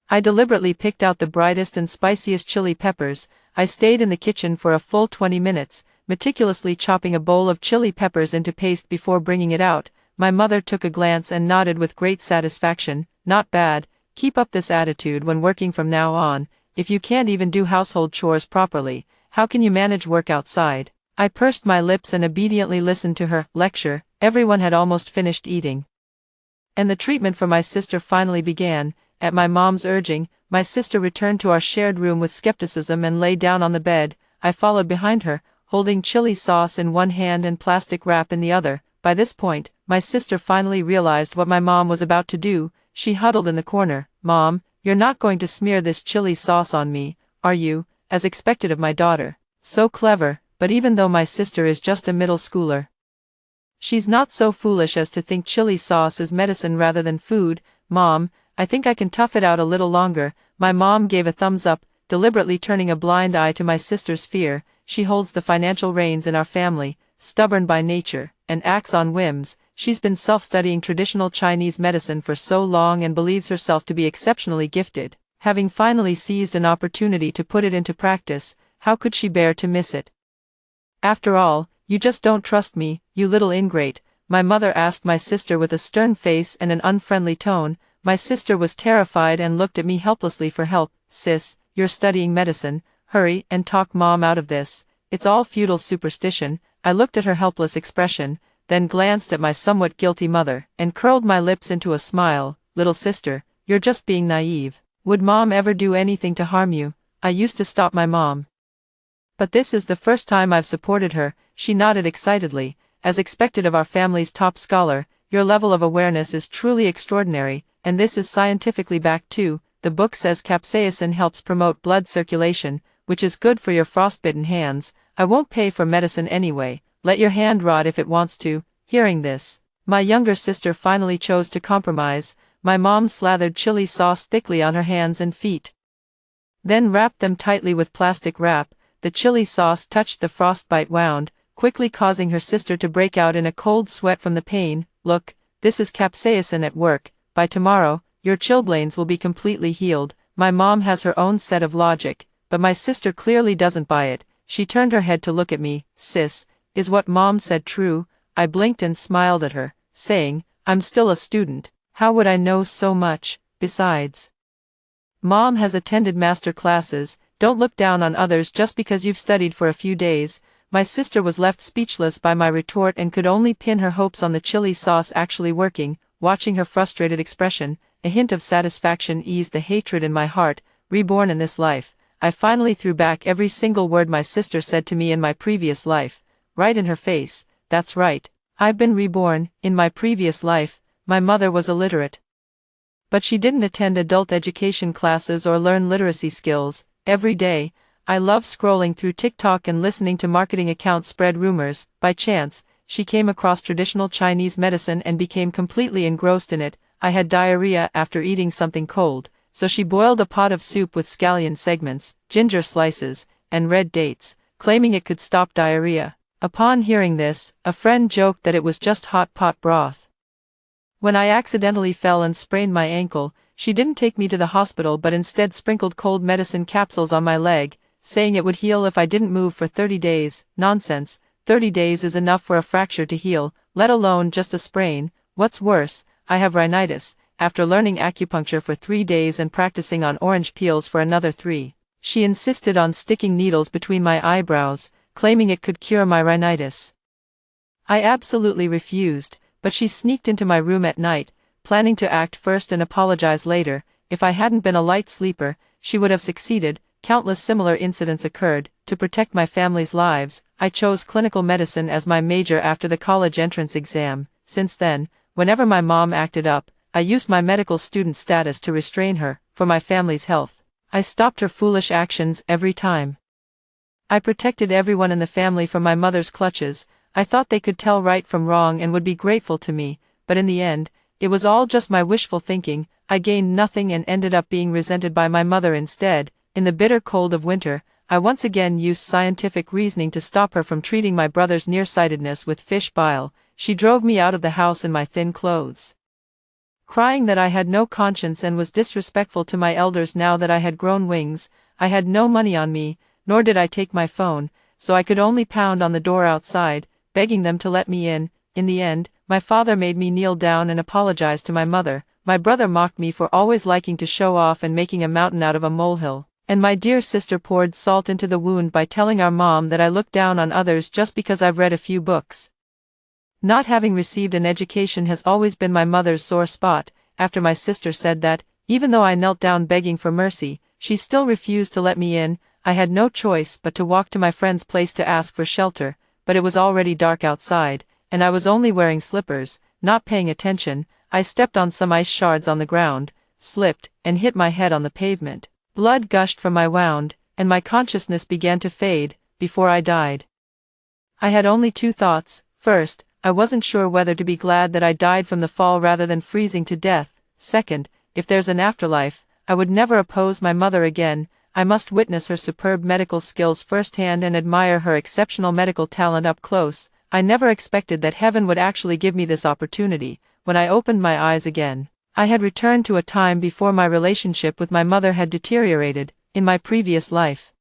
I deliberately picked out the brightest and spiciest chili peppers. I stayed in the kitchen for a full 20 minutes, meticulously chopping a bowl of chili peppers into paste before bringing it out. My mother took a glance and nodded with great satisfaction. "Not bad. Keep up this attitude when working from now on. If you can't even do household chores properly, how can you manage work outside?" I pursed my lips and obediently listened to her lecture. Everyone had almost finished eating, and the treatment for my sister finally began. At my mom's urging, my sister returned to our shared room with skepticism and lay down on the bed. I followed behind her, holding chili sauce in one hand and plastic wrap in the other. By this point, my sister finally realized what my mom was about to do. She huddled in the corner. "Mom, you're not going to smear this chili sauce on me, are you?" As expected of my daughter. So clever, but even though my sister is just a middle schooler, she's not so foolish as to think chili sauce is medicine rather than food. "Mom, I think I can tough it out a little longer." My mom gave a thumbs up, deliberately turning a blind eye to my sister's fear. She holds the financial reins in our family, stubborn by nature, and acts on whims. She's been self-studying traditional Chinese medicine for so long and believes herself to be exceptionally gifted. Having finally seized an opportunity to put it into practice, how could she bear to miss it? "After all, you just don't trust me, you little ingrate," my mother asked my sister with a stern face and an unfriendly tone. My sister was terrified and looked at me helplessly for help. "Sis, you're studying medicine. Hurry and talk Mom out of this. It's all feudal superstition." I looked at her helpless expression, then glanced at my somewhat guilty mother, and curled my lips into a smile. "Little sister, you're just being naive. Would Mom ever do anything to harm you?" I used to stop my mom, but this is the first time I've supported her. She nodded excitedly. "As expected of our family's top scholar, your level of awareness is truly extraordinary, and this is scientifically backed too. The book says capsaicin helps promote blood circulation, which is good for your frostbitten hands. I won't pay for medicine anyway. Let your hand rot if it wants to." Hearing this, my younger sister finally chose to compromise. My mom slathered chili sauce thickly on her hands and feet, then wrapped them tightly with plastic wrap. The chili sauce touched the frostbite wound, quickly causing her sister to break out in a cold sweat from the pain. "Look, this is capsaicin at work. By tomorrow, your chilblains will be completely healed." My mom has her own set of logic, but my sister clearly doesn't buy it. She turned her head to look at me. "Sis, is what Mom said true?" I blinked and smiled at her, saying, "I'm still a student. How would I know so much? Besides, Mom has attended master classes. Don't look down on others just because you've studied for a few days." My sister was left speechless by my retort and could only pin her hopes on the chili sauce actually working. Watching her frustrated expression, a hint of satisfaction eased the hatred in my heart. Reborn in this life, I finally threw back every single word my sister said to me in my previous life, right in her face. That's right. I've been reborn. In my previous life, my mother was illiterate. But she didn't attend adult education classes or learn literacy skills. Every day, I love scrolling through TikTok and listening to marketing accounts spread rumors. By chance, she came across traditional Chinese medicine and became completely engrossed in it. I had diarrhea after eating something cold, so she boiled a pot of soup with scallion segments, ginger slices, and red dates, claiming it could stop diarrhea. Upon hearing this, a friend joked that it was just hot pot broth. When I accidentally fell and sprained my ankle, she didn't take me to the hospital but instead sprinkled cold medicine capsules on my leg, saying it would heal if I didn't move for 30 days. Nonsense, 30 days is enough for a fracture to heal, let alone just a sprain. What's worse, I have rhinitis, after learning acupuncture for 3 days and practicing on orange peels for another 3. She insisted on sticking needles between my eyebrows, claiming it could cure my rhinitis. I absolutely refused, but she sneaked into my room at night, planning to act first and apologize later. If I hadn't been a light sleeper, she would have succeeded. Countless similar incidents occurred. To protect my family's lives, I chose clinical medicine as my major after the college entrance exam. Since then, whenever my mom acted up, I used my medical student status to restrain her, for my family's health. I stopped her foolish actions every time. I protected everyone in the family from my mother's clutches. I thought they could tell right from wrong and would be grateful to me, but in the end, it was all just my wishful thinking. I gained nothing and ended up being resented by my mother instead. In the bitter cold of winter, I once again used scientific reasoning to stop her from treating my brother's nearsightedness with fish bile. She drove me out of the house in my thin clothes, crying that I had no conscience and was disrespectful to my elders now that I had grown wings. I had no money on me, nor did I take my phone, so I could only pound on the door outside, begging them to let me in. In the end, my father made me kneel down and apologize to my mother. My brother mocked me for always liking to show off and making a mountain out of a molehill. And my dear sister poured salt into the wound by telling our mom that I look down on others just because I've read a few books. Not having received an education has always been my mother's sore spot. After my sister said that, even though I knelt down begging for mercy, she still refused to let me in. I had no choice but to walk to my friend's place to ask for shelter, but it was already dark outside, and I was only wearing slippers. Not paying attention, I stepped on some ice shards on the ground, slipped, and hit my head on the pavement. Blood gushed from my wound, and my consciousness began to fade. Before I died, I had only two thoughts. First, I wasn't sure whether to be glad that I died from the fall rather than freezing to death. Second, if there's an afterlife, I would never oppose my mother again. I must witness her superb medical skills firsthand and admire her exceptional medical talent up close. I never expected that heaven would actually give me this opportunity. When I opened my eyes again, I had returned to a time before my relationship with my mother had deteriorated. In my previous life,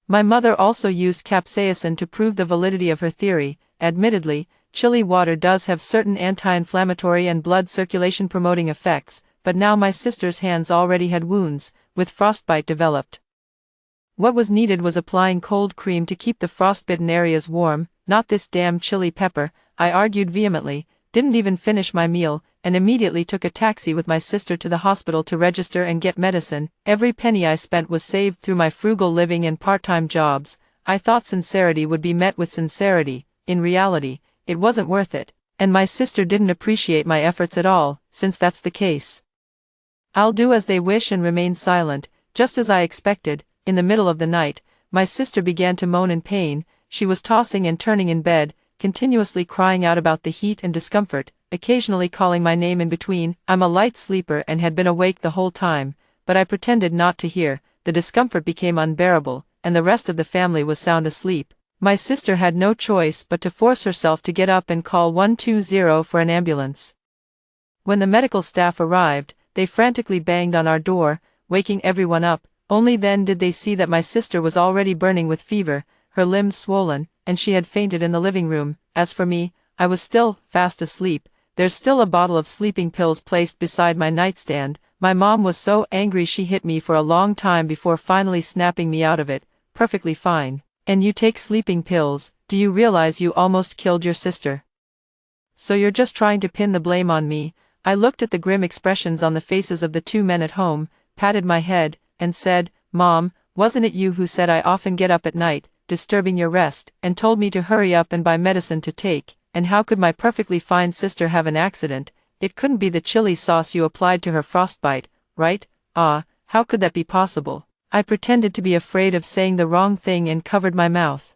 my mother also used capsaicin to prove the validity of her theory. Admittedly, chilly water does have certain anti-inflammatory and blood circulation promoting effects, but now my sister's hands already had wounds, with frostbite developed. What was needed was applying cold cream to keep the frostbitten areas warm. Not this damn chili pepper, I argued vehemently. Didn't even finish my meal, and immediately took a taxi with my sister to the hospital to register and get medicine. Every penny I spent was saved through my frugal living and part-time jobs. I thought sincerity would be met with sincerity. In reality, it wasn't worth it, and my sister didn't appreciate my efforts at all. Since that's the case, I'll do as they wish and remain silent. Just as I expected, in the middle of the night, my sister began to moan in pain. She was tossing and turning in bed, continuously crying out about the heat and discomfort, occasionally calling my name in between. I'm a light sleeper and had been awake the whole time, but I pretended not to hear. The discomfort became unbearable, and the rest of the family was sound asleep. My sister had no choice but to force herself to get up and call 120 for an ambulance. When the medical staff arrived, they frantically banged on our door, waking everyone up. Only then did they see that my sister was already burning with fever, her limbs swollen, and she had fainted in the living room. As for me, I was still fast asleep. There's still a bottle of sleeping pills placed beside my nightstand. My mom was so angry she hit me for a long time before finally snapping me out of it. Perfectly fine. And you take sleeping pills? Do you realize you almost killed your sister? So you're just trying to pin the blame on me? I looked at the grim expressions on the faces of the two men at home, patted my head, and said, Mom, wasn't it you who said I often get up at night, disturbing your rest, and told me to hurry up and buy medicine to take, and how could my perfectly fine sister have an accident? It couldn't be the chili sauce you applied to her frostbite, right? Ah, how could that be possible? I pretended to be afraid of saying the wrong thing and covered my mouth.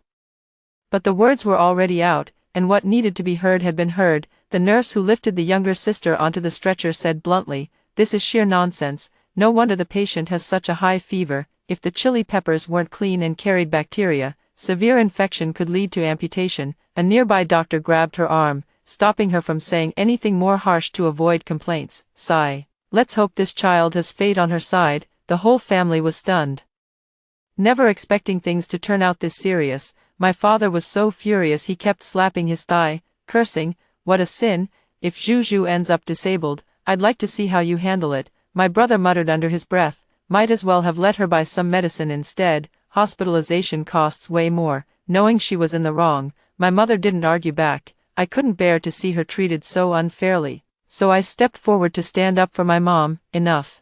But the words were already out, and what needed to be heard had been heard. The nurse who lifted the younger sister onto the stretcher said bluntly, "This is sheer nonsense, no wonder the patient has such a high fever. If the chili peppers weren't clean and carried bacteria, severe infection could lead to amputation." A nearby doctor grabbed her arm, stopping her from saying anything more harsh to avoid complaints. Sigh. Let's hope this child has fate on her side. The whole family was stunned. Never expecting things to turn out this serious, my father was so furious he kept slapping his thigh, cursing, "What a sin, if Juju ends up disabled, I'd like to see how you handle it." My brother muttered under his breath, "Might as well have let her buy some medicine instead, hospitalization costs way more." Knowing she was in the wrong, my mother didn't argue back. I couldn't bear to see her treated so unfairly, so I stepped forward to stand up for my mom. "Enough.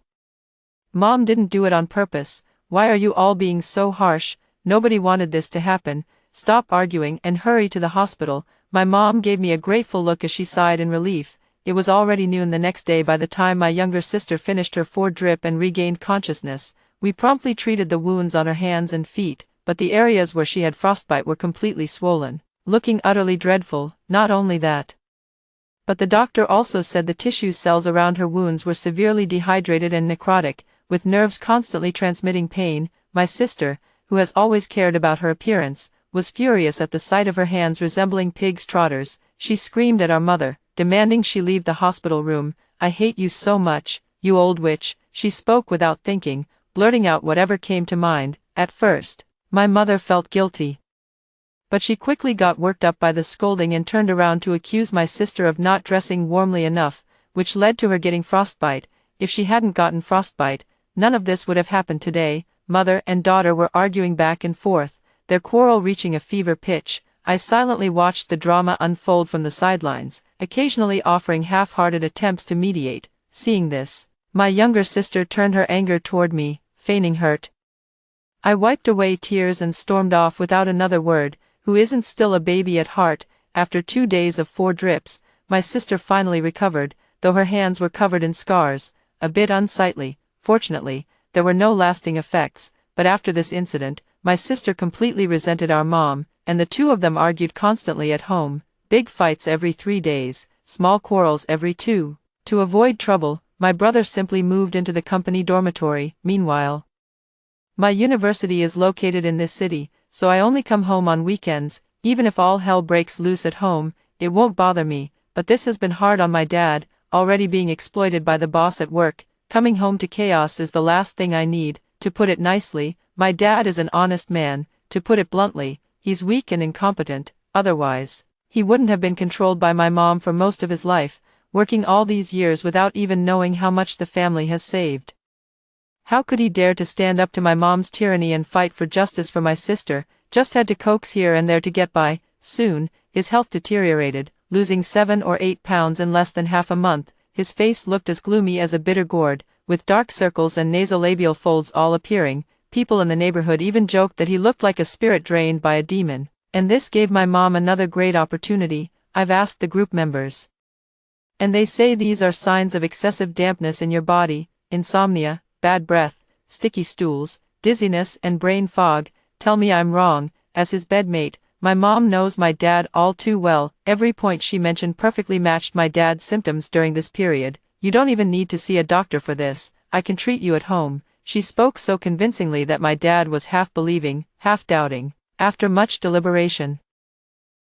Mom didn't do it on purpose. Why are you all being so harsh? Nobody wanted this to happen. Stop arguing and hurry to the hospital." My mom gave me a grateful look as she sighed in relief. It was already noon the next day by the time my younger sister finished her 4-drip and regained consciousness. We promptly treated the wounds on her hands and feet, but the areas where she had frostbite were completely swollen, looking utterly dreadful. Not only that, but the doctor also said the tissue cells around her wounds were severely dehydrated and necrotic, with nerves constantly transmitting pain. My sister, who has always cared about her appearance, was furious at the sight of her hands resembling pig's trotters. She screamed at our mother, demanding she leave the hospital room. "I hate you so much, you old witch." She spoke without thinking, blurting out whatever came to mind. At first, my mother felt guilty, but she quickly got worked up by the scolding and turned around to accuse my sister of not dressing warmly enough, which led to her getting frostbite. If she hadn't gotten frostbite, none of this would have happened today. Mother and daughter were arguing back and forth, their quarrel reaching a fever pitch. I silently watched the drama unfold from the sidelines, occasionally offering half-hearted attempts to mediate. Seeing this, my younger sister turned her anger toward me, feigning hurt. I wiped away tears and stormed off without another word. Who isn't still a baby at heart? After 2 days of 4 drips, my sister finally recovered, though her hands were covered in scars, a bit unsightly. Fortunately, there were no lasting effects, but after this incident, my sister completely resented our mom, and the two of them argued constantly at home, big fights every 3 days, small quarrels every 2. To avoid trouble, my brother simply moved into the company dormitory. Meanwhile, my university is located in this city, so I only come home on weekends. Even if all hell breaks loose at home, it won't bother me, but this has been hard on my dad, already being exploited by the boss at work. Coming home to chaos is the last thing I need. To put it nicely, my dad is an honest man. To put it bluntly, he's weak and incompetent. Otherwise, he wouldn't have been controlled by my mom for most of his life, working all these years without even knowing how much the family has saved. How could he dare to stand up to my mom's tyranny and fight for justice for my sister? Just had to coax here and there to get by. Soon, his health deteriorated, losing 7 or 8 pounds in less than half a month. His face looked as gloomy as a bitter gourd, with dark circles and nasolabial folds all appearing. People in the neighborhood even joked that he looked like a spirit drained by a demon. And this gave my mom another great opportunity. I've asked the group members, and they say these are signs of excessive dampness in your body: insomnia, bad breath, sticky stools, dizziness and brain fog. Tell me I'm wrong. As his bedmate, my mom knows my dad all too well. Every point she mentioned perfectly matched my dad's symptoms during this period. "You don't even need to see a doctor for this. I can treat you at home." She spoke so convincingly that my dad was half believing, half doubting. After much deliberation,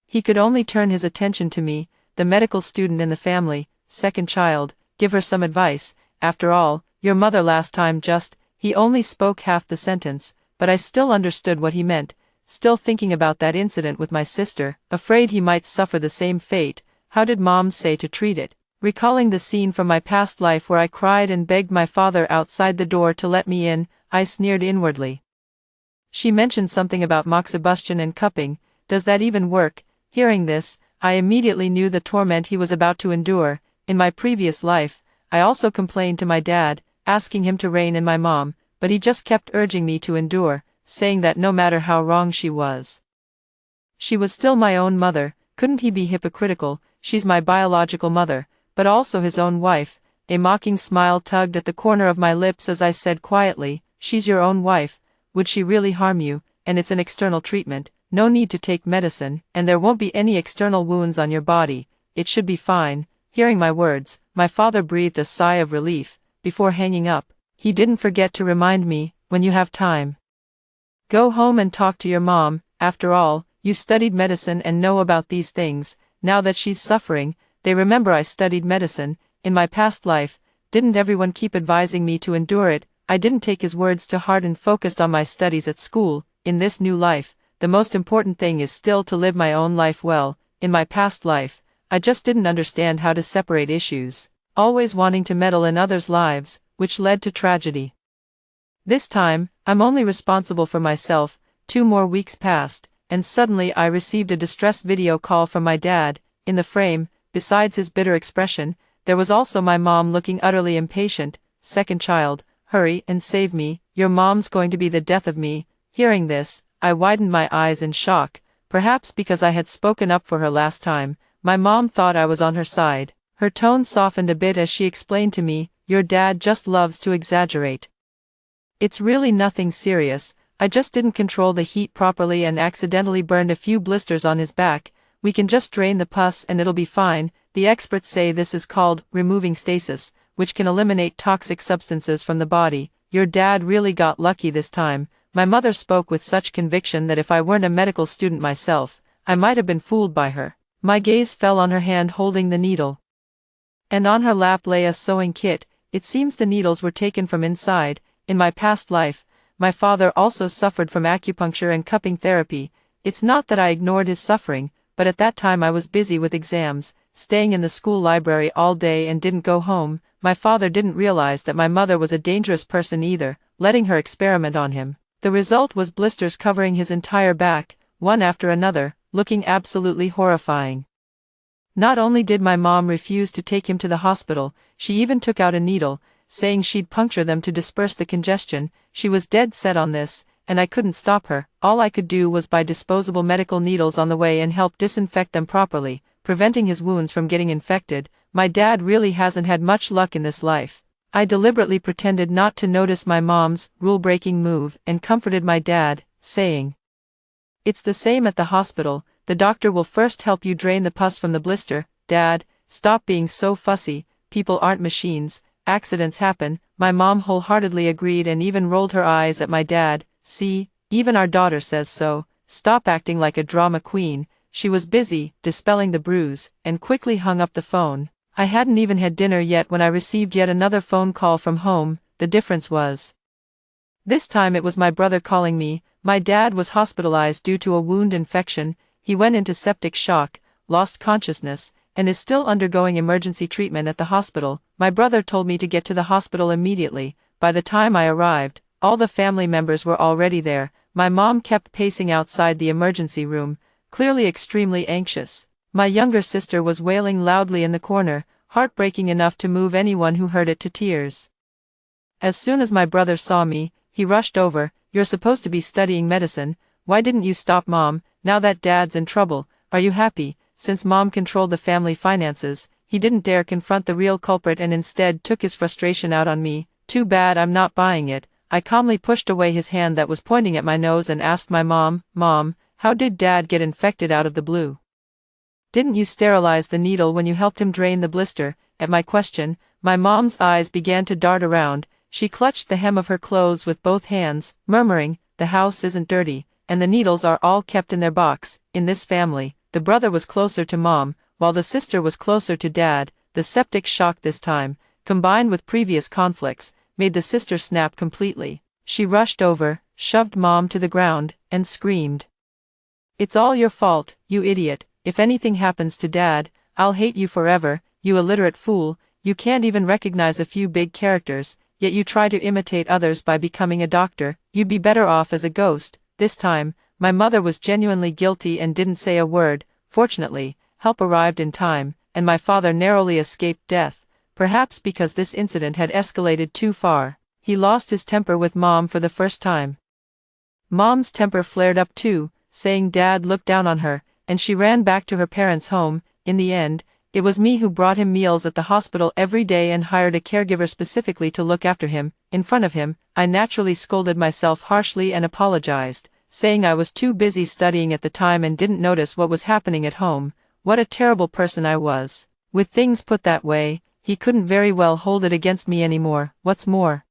he could only turn his attention to me, the medical student in the family, second child. "Give her some advice. After all, your mother last time just..." He only spoke half the sentence, but I still understood what he meant. Still thinking about that incident with my sister, afraid he might suffer the same fate. How did Mom say to treat it? Recalling the scene from my past life where I cried and begged my father outside the door to let me in, I sneered inwardly. She mentioned something about moxibustion and cupping. Does that even work? Hearing this, I immediately knew the torment he was about to endure. In my previous life, I also complained to my dad, asking him to rein in my mom, but he just kept urging me to endure, saying that no matter how wrong she was still my own mother. Couldn't he be hypocritical? She's my biological mother, but also his own wife. A mocking smile tugged at the corner of my lips as I said quietly, she's your own wife. Would she really harm you? And it's an external treatment, no need to take medicine, and there won't be any external wounds on your body. It should be fine. Hearing my words, my father breathed a sigh of relief. Before hanging up, he didn't forget to remind me, when you have time, go home and talk to your mom. After all, you studied medicine and know about these things. Now that she's suffering, they remember I studied medicine. In my past life, didn't everyone keep advising me to endure it? I didn't take his words to heart and focused on my studies at school. In this new life, the most important thing is still to live my own life well. In my past life, I just didn't understand how to separate issues, always wanting to meddle in others' lives, which led to tragedy. This time, I'm only responsible for myself. 2 more weeks passed, and suddenly I received a distress video call from my dad. In the frame, besides his bitter expression, there was also my mom looking utterly impatient. Second child, hurry and save me, your mom's going to be the death of me. Hearing this, I widened my eyes in shock, perhaps because I had spoken up for her last time. My mom thought I was on her side. Her tone softened a bit as she explained to me, your dad just loves to exaggerate. It's really nothing serious. I just didn't control the heat properly and accidentally burned a few blisters on his back. We can just drain the pus and it'll be fine. The experts say this is called removing stasis, which can eliminate toxic substances from the body. Your dad really got lucky this time. My mother spoke with such conviction that if I weren't a medical student myself, I might have been fooled by her. My gaze fell on her hand holding the needle. And on her lap lay a sewing kit. It seems the needles were taken from inside. In my past life, my father also suffered from acupuncture and cupping therapy. It's not that I ignored his suffering, but at that time I was busy with exams, staying in the school library all day and didn't go home. My father didn't realize that my mother was a dangerous person either, letting her experiment on him. The result was blisters covering his entire back, one after another, looking absolutely horrifying. Not only did my mom refuse to take him to the hospital, she even took out a needle, saying she'd puncture them to disperse the congestion. She was dead set on this, and I couldn't stop her. All I could do was buy disposable medical needles on the way and help disinfect them properly, preventing his wounds from getting infected. My dad really hasn't had much luck in this life. I deliberately pretended not to notice my mom's rule-breaking move and comforted my dad, saying, it's the same at the hospital. The doctor will first help you drain the pus from the blister. Dad, stop being so fussy. People aren't machines. Accidents happen. My mom wholeheartedly agreed and even rolled her eyes at my dad. See, even our daughter says so. Stop acting like a drama queen. She was busy, dispelling the bruise, and quickly hung up the phone. I hadn't even had dinner yet when I received yet another phone call from home. The difference was, this time it was my brother calling me. My dad was hospitalized due to a wound infection. He went into septic shock, lost consciousness, and is still undergoing emergency treatment at the hospital. My brother told me to get to the hospital immediately. By the time I arrived, all the family members were already there. My mom kept pacing outside the emergency room, clearly extremely anxious. My younger sister was wailing loudly in the corner, heartbreaking enough to move anyone who heard it to tears. As soon as my brother saw me, he rushed over. You're supposed to be studying medicine. Why didn't you stop Mom? Now that Dad's in trouble, are you happy? Since Mom controlled the family finances, he didn't dare confront the real culprit and instead took his frustration out on me. Too bad I'm not buying it. I calmly pushed away his hand that was pointing at my nose and asked my mom, Mom, how did Dad get infected out of the blue? Didn't you sterilize the needle when you helped him drain the blister? At my question, my mom's eyes began to dart around. She clutched the hem of her clothes with both hands, murmuring, the house isn't dirty, and the needles are all kept in their box. In this family, the brother was closer to Mom, while the sister was closer to Dad. The septic shock this time, combined with previous conflicts, made the sister snap completely. She rushed over, shoved Mom to the ground, and screamed, it's all your fault, you idiot. If anything happens to Dad, I'll hate you forever, you illiterate fool. You can't even recognize a few big characters, yet you try to imitate others by becoming a doctor. You'd be better off as a ghost. This time, my mother was genuinely guilty and didn't say a word. Fortunately, help arrived in time, and my father narrowly escaped death, perhaps because this incident had escalated too far. he lost his temper with Mom for the first time. Mom's temper flared up too, saying Dad looked down on her, and she ran back to her parents' home. In the end, it was me who brought him meals at the hospital every day and hired a caregiver specifically to look after him. In front of him, I naturally scolded myself harshly and apologized, saying I was too busy studying at the time and didn't notice what was happening at home. What a terrible person I was. With things put that way, he couldn't very well hold it against me anymore. What's more,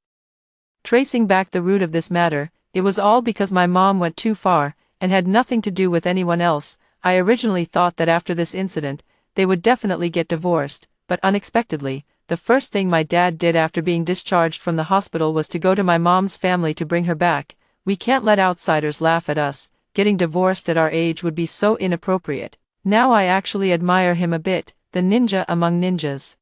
tracing back the root of this matter, it was all because my mom went too far, and had nothing to do with anyone else. I originally thought that after this incident, they would definitely get divorced, but unexpectedly, the first thing my dad did after being discharged from the hospital was to go to my mom's family to bring her back. We can't let outsiders laugh at us. Getting divorced at our age would be so inappropriate. Now I actually admire him a bit, the ninja among ninjas.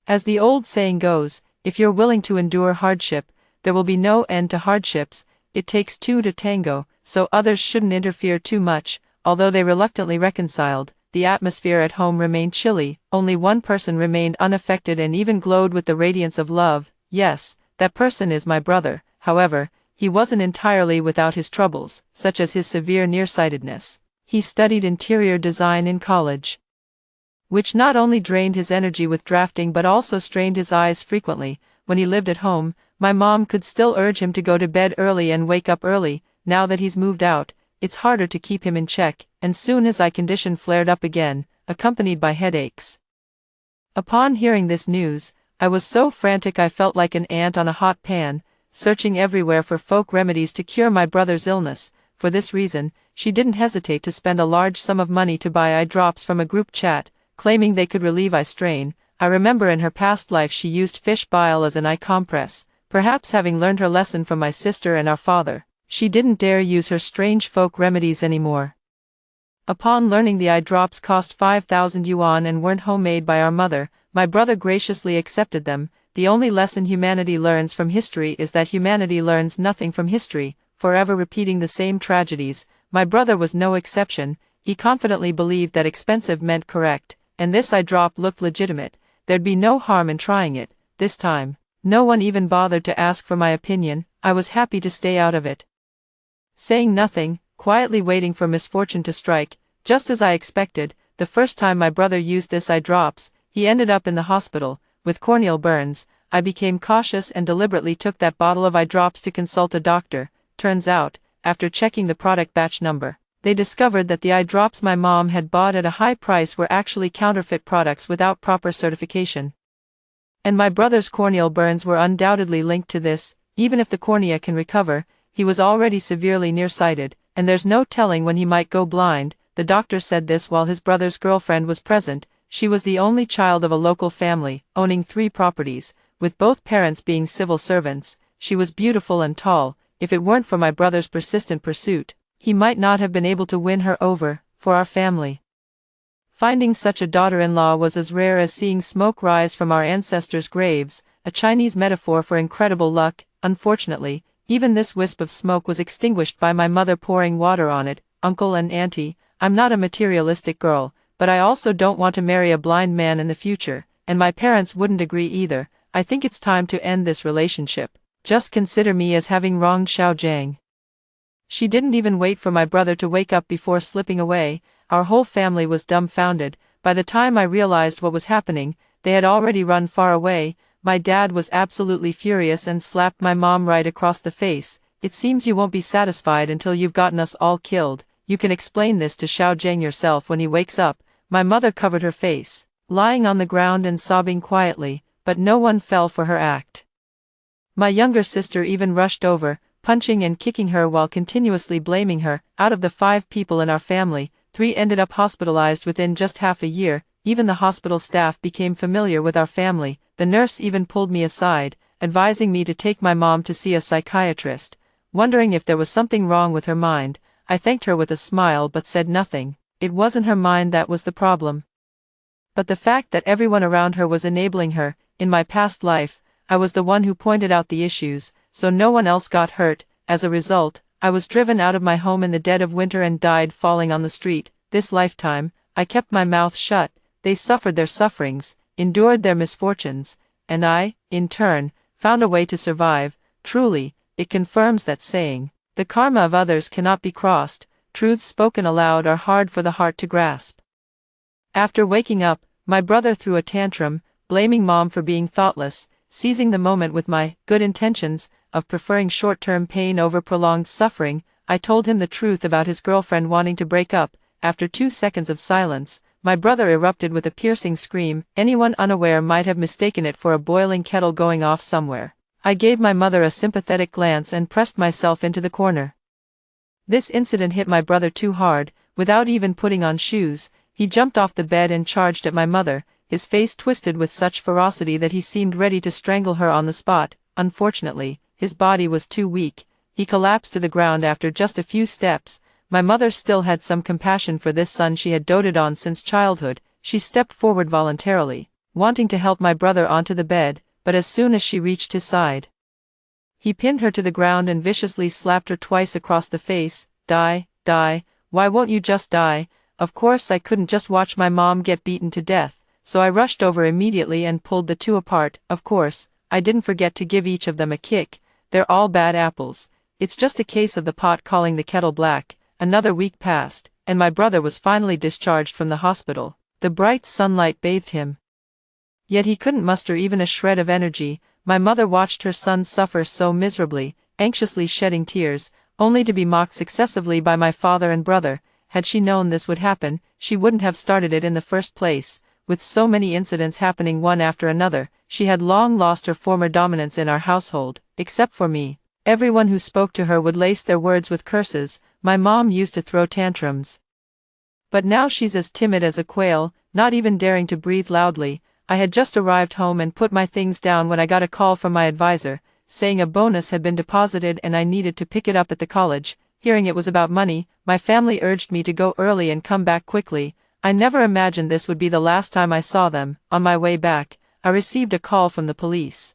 As the old saying goes, if you're willing to endure hardship, there will be no end to hardships. It takes two to tango, so others shouldn't interfere too much. Although they reluctantly reconciled, the atmosphere at home remained chilly. Only one person remained unaffected and even glowed with the radiance of love. Yes, that person is my brother. However, he wasn't entirely without his troubles, such as his severe nearsightedness. He studied interior design in college, which not only drained his energy with drafting but also strained his eyes frequently. When he lived at home, my mom could still urge him to go to bed early and wake up early. Now that he's moved out, it's harder to keep him in check, and soon his eye condition flared up again, accompanied by headaches. Upon hearing this news, I was so frantic I felt like an ant on a hot pan, searching everywhere for folk remedies to cure my brother's illness. For this reason, she didn't hesitate to spend a large sum of money to buy eye drops from a group chat, claiming they could relieve eye strain. I remember in her past life she used fish bile as an eye compress. Perhaps having learned her lesson from my sister and our father, she didn't dare use her strange folk remedies anymore. Upon learning the eye drops cost 5,000 yuan and weren't homemade by our mother, my brother graciously accepted them. The only lesson humanity learns from history is that humanity learns nothing from history, forever repeating the same tragedies. My brother was no exception. He confidently believed that expensive meant correct, and this eye drop looked legitimate. There'd be no harm in trying it. This time, no one even bothered to ask for my opinion. I was happy to stay out of it. Saying nothing, quietly waiting for misfortune to strike, just as I expected, the first time my brother used this eye drops, he ended up in the hospital, with corneal burns. I became cautious and deliberately took that bottle of eye drops to consult a doctor. Turns out, after checking the product batch number, they discovered that the eye drops my mom had bought at a high price were actually counterfeit products without proper certification. And my brother's corneal burns were undoubtedly linked to this. Even if the cornea can recover, he was already severely nearsighted, and there's no telling when he might go blind. The doctor said this while his brother's girlfriend was present. She was the only child of a local family, owning 3 properties, with both parents being civil servants. She was beautiful and tall. If it weren't for my brother's persistent pursuit, he might not have been able to win her over. For our family, finding such a daughter-in-law was as rare as seeing smoke rise from our ancestors' graves, a Chinese metaphor for incredible luck. Unfortunately, even this wisp of smoke was extinguished by my mother pouring water on it. Uncle and auntie, I'm not a materialistic girl, but I also don't want to marry a blind man in the future, and my parents wouldn't agree either. I think it's time to end this relationship. Just consider me as having wronged Xiao Jiang. She didn't even wait for my brother to wake up before slipping away. Our whole family was dumbfounded. By the time I realized what was happening, they had already run far away. My dad was absolutely furious and slapped my mom right across the face. It seems you won't be satisfied until you've gotten us all killed. You can explain this to Xiao Jiang yourself when he wakes up. My mother covered her face, lying on the ground and sobbing quietly, but no one fell for her act. My younger sister even rushed over, punching and kicking her while continuously blaming her. Out of the 5 people in our family, 3 ended up hospitalized within just half a year. Even the hospital staff became familiar with our family. The nurse even pulled me aside, advising me to take my mom to see a psychiatrist. Wondering if there was something wrong with her mind, I thanked her with a smile but said nothing. It wasn't her mind that was the problem, but the fact that everyone around her was enabling her. In my past life, I was the one who pointed out the issues, so no one else got hurt. As a result, I was driven out of my home in the dead of winter and died falling on the street. This lifetime, I kept my mouth shut. They suffered their sufferings, endured their misfortunes, and I, in turn, found a way to survive. Truly, it confirms that saying. The karma of others cannot be crossed. Truths spoken aloud are hard for the heart to grasp. After waking up, my brother threw a tantrum, blaming Mom for being thoughtless, seizing the moment with my good intentions of preferring short-term pain over prolonged suffering. I told him the truth about his girlfriend wanting to break up. After 2 seconds of silence, my brother erupted with a piercing scream. Anyone unaware might have mistaken it for a boiling kettle going off somewhere. I gave my mother a sympathetic glance and pressed myself into the corner. This incident hit my brother too hard. Without even putting on shoes, he jumped off the bed and charged at my mother, his face twisted with such ferocity that he seemed ready to strangle her on the spot. Unfortunately, his body was too weak. He collapsed to the ground after just a few steps. My mother still had some compassion for this son she had doted on since childhood. She stepped forward voluntarily, wanting to help my brother onto the bed, but as soon as she reached his side, he pinned her to the ground and viciously slapped her twice across the face. Die, die, why won't you just die? Of course I couldn't just watch my mom get beaten to death, so I rushed over immediately and pulled the two apart. Of course, I didn't forget to give each of them a kick. They're all bad apples. It's just a case of the pot calling the kettle black. Another week passed, and my brother was finally discharged from the hospital. The bright sunlight bathed him. Yet he couldn't muster even a shred of energy. My mother watched her son suffer so miserably, anxiously shedding tears, only to be mocked successively by my father and brother. Had she known this would happen, she wouldn't have started it in the first place. With so many incidents happening one after another, she had long lost her former dominance in our household, except for me. Everyone who spoke to her would lace their words with curses. My mom used to throw tantrums, but now she's as timid as a quail, not even daring to breathe loudly. I had just arrived home and put my things down when I got a call from my advisor, saying a bonus had been deposited and I needed to pick it up at the college. Hearing it was about money, my family urged me to go early and come back quickly. I never imagined this would be the last time I saw them. On my way back, I received a call from the police.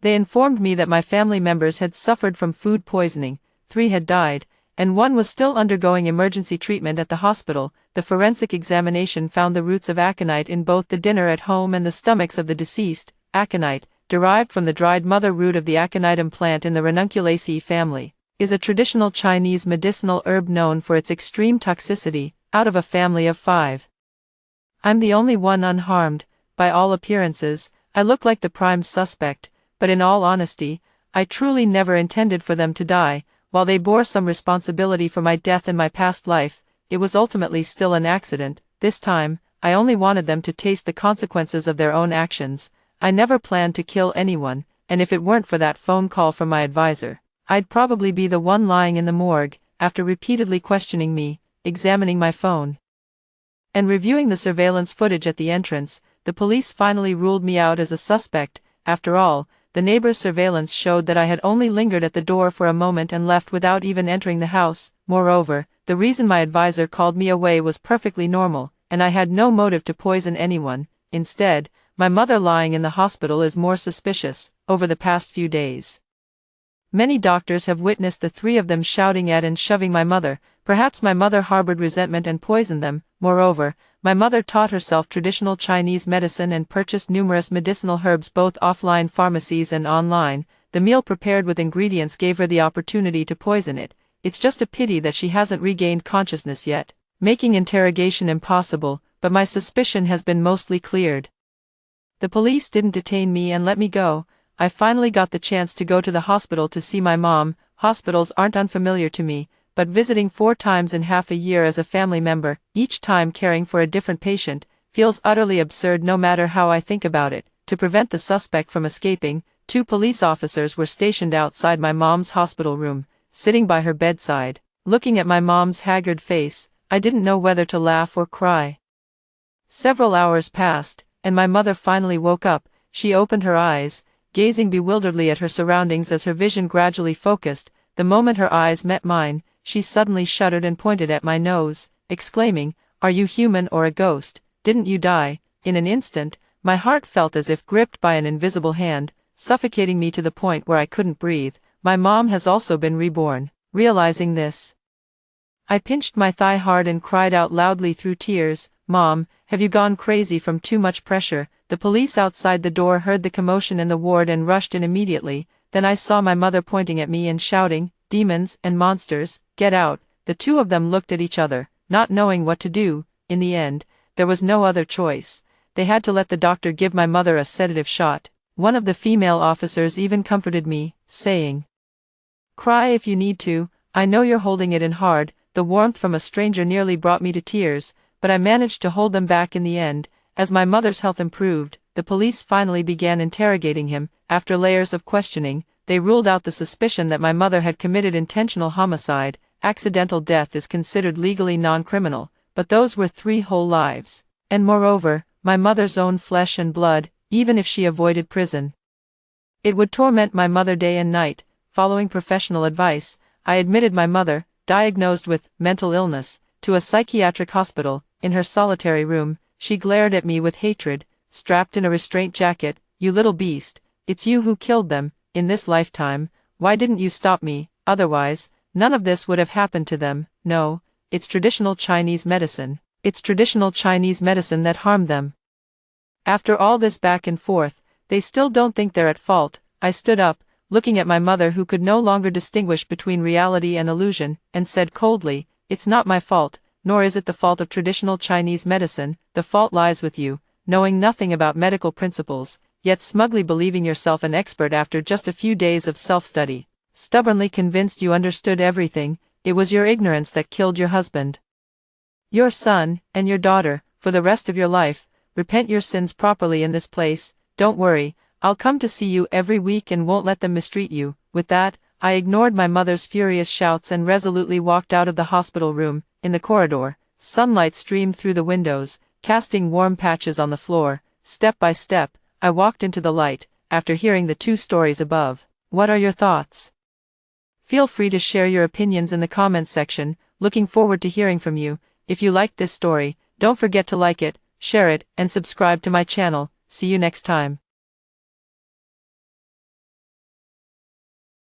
They informed me that my family members had suffered from food poisoning, 3 had died, and 1 was still undergoing emergency treatment at the hospital. The forensic examination found the roots of aconite in both the dinner at home and the stomachs of the deceased. Aconite, derived from the dried mother root of the aconitum plant in the Ranunculaceae family, is a traditional Chinese medicinal herb known for its extreme toxicity. Out of a family of 5, I'm the only one unharmed. By all appearances, I look like the prime suspect, but in all honesty, I truly never intended for them to die. While they bore some responsibility for my death in my past life, it was ultimately still an accident. This time, I only wanted them to taste the consequences of their own actions. I never planned to kill anyone, and if it weren't for that phone call from my advisor, I'd probably be the one lying in the morgue. After repeatedly questioning me, examining my phone, and reviewing the surveillance footage at the entrance, the police finally ruled me out as a suspect. After all, the neighbor's surveillance showed that I had only lingered at the door for a moment and left without even entering the house. Moreover, the reason my advisor called me away was perfectly normal, and I had no motive to poison anyone. Instead, my mother lying in the hospital is more suspicious. Over the past few days, many doctors have witnessed the 3 of them shouting at and shoving my mother. Perhaps my mother harbored resentment and poisoned them. Moreover, my mother taught herself traditional Chinese medicine and purchased numerous medicinal herbs both offline pharmacies and online. The meal prepared with ingredients gave her the opportunity to poison it. It's just a pity that she hasn't regained consciousness yet, making interrogation impossible, but my suspicion has been mostly cleared. The police didn't detain me and let me go. I finally got the chance to go to the hospital to see my mom. Hospitals aren't unfamiliar to me, but visiting 4 times in half a year as a family member, each time caring for a different patient, feels utterly absurd no matter how I think about it. To prevent the suspect from escaping, 2 police officers were stationed outside my mom's hospital room, sitting by her bedside. Looking at my mom's haggard face, I didn't know whether to laugh or cry. Several hours passed, and my mother finally woke up. She opened her eyes, gazing bewilderedly at her surroundings as her vision gradually focused. The moment her eyes met mine, she suddenly shuddered and pointed at my nose, exclaiming, "Are you human or a ghost? Didn't you die?" In an instant, my heart felt as if gripped by an invisible hand, suffocating me to the point where I couldn't breathe. My mom has also been reborn. Realizing this, I pinched my thigh hard and cried out loudly through tears, "Mom, have you gone crazy from too much pressure?" The The police outside the door heard the commotion in the ward and rushed in immediately. Then I saw my mother pointing at me and shouting, "Demons and monsters, get out." The two of them looked at each other, not knowing what to do. In the end, there was no other choice. They had to let the doctor give my mother a sedative shot. One of the female officers even comforted me, saying, "Cry if you need to, I know you're holding it in hard." The warmth from a stranger nearly brought me to tears, but I managed to hold them back in the end. As my mother's health improved, the police finally began interrogating him. After layers of questioning, they ruled out the suspicion that my mother had committed intentional homicide. Accidental death is considered legally non-criminal, but those were 3 whole lives. And moreover, my mother's own flesh and blood, even if she avoided prison. It would torment my mother day and night. Following professional advice, I admitted my mother, diagnosed with mental illness, to a psychiatric hospital. In her solitary room, she glared at me with hatred, strapped in a restraint jacket. "You little beast, it's you who killed them, in this lifetime. Why didn't you stop me? Otherwise, none of this would have happened to them." No, it's traditional Chinese medicine. It's traditional Chinese medicine that harmed them. After all this back and forth, they still don't think they're at fault. I stood up, looking at my mother who could no longer distinguish between reality and illusion, and said coldly, "It's not my fault, nor is it the fault of traditional Chinese medicine. The fault lies with you, knowing nothing about medical principles, yet smugly believing yourself an expert after just a few days of self-study. Stubbornly convinced you understood everything. It was your ignorance that killed your husband, your son, and your daughter. For the rest of your life, repent your sins properly in this place. Don't worry, I'll come to see you every week and won't let them mistreat you." With that, I ignored my mother's furious shouts and resolutely walked out of the hospital room. In the corridor, sunlight streamed through the windows, casting warm patches on the floor. Step by step, I walked into the light. After hearing the 2 stories above, what are your thoughts? Feel free to share your opinions in the comments section. Looking forward to hearing from you. If you liked this story, don't forget to like it, share it, and subscribe to my channel. See you next time.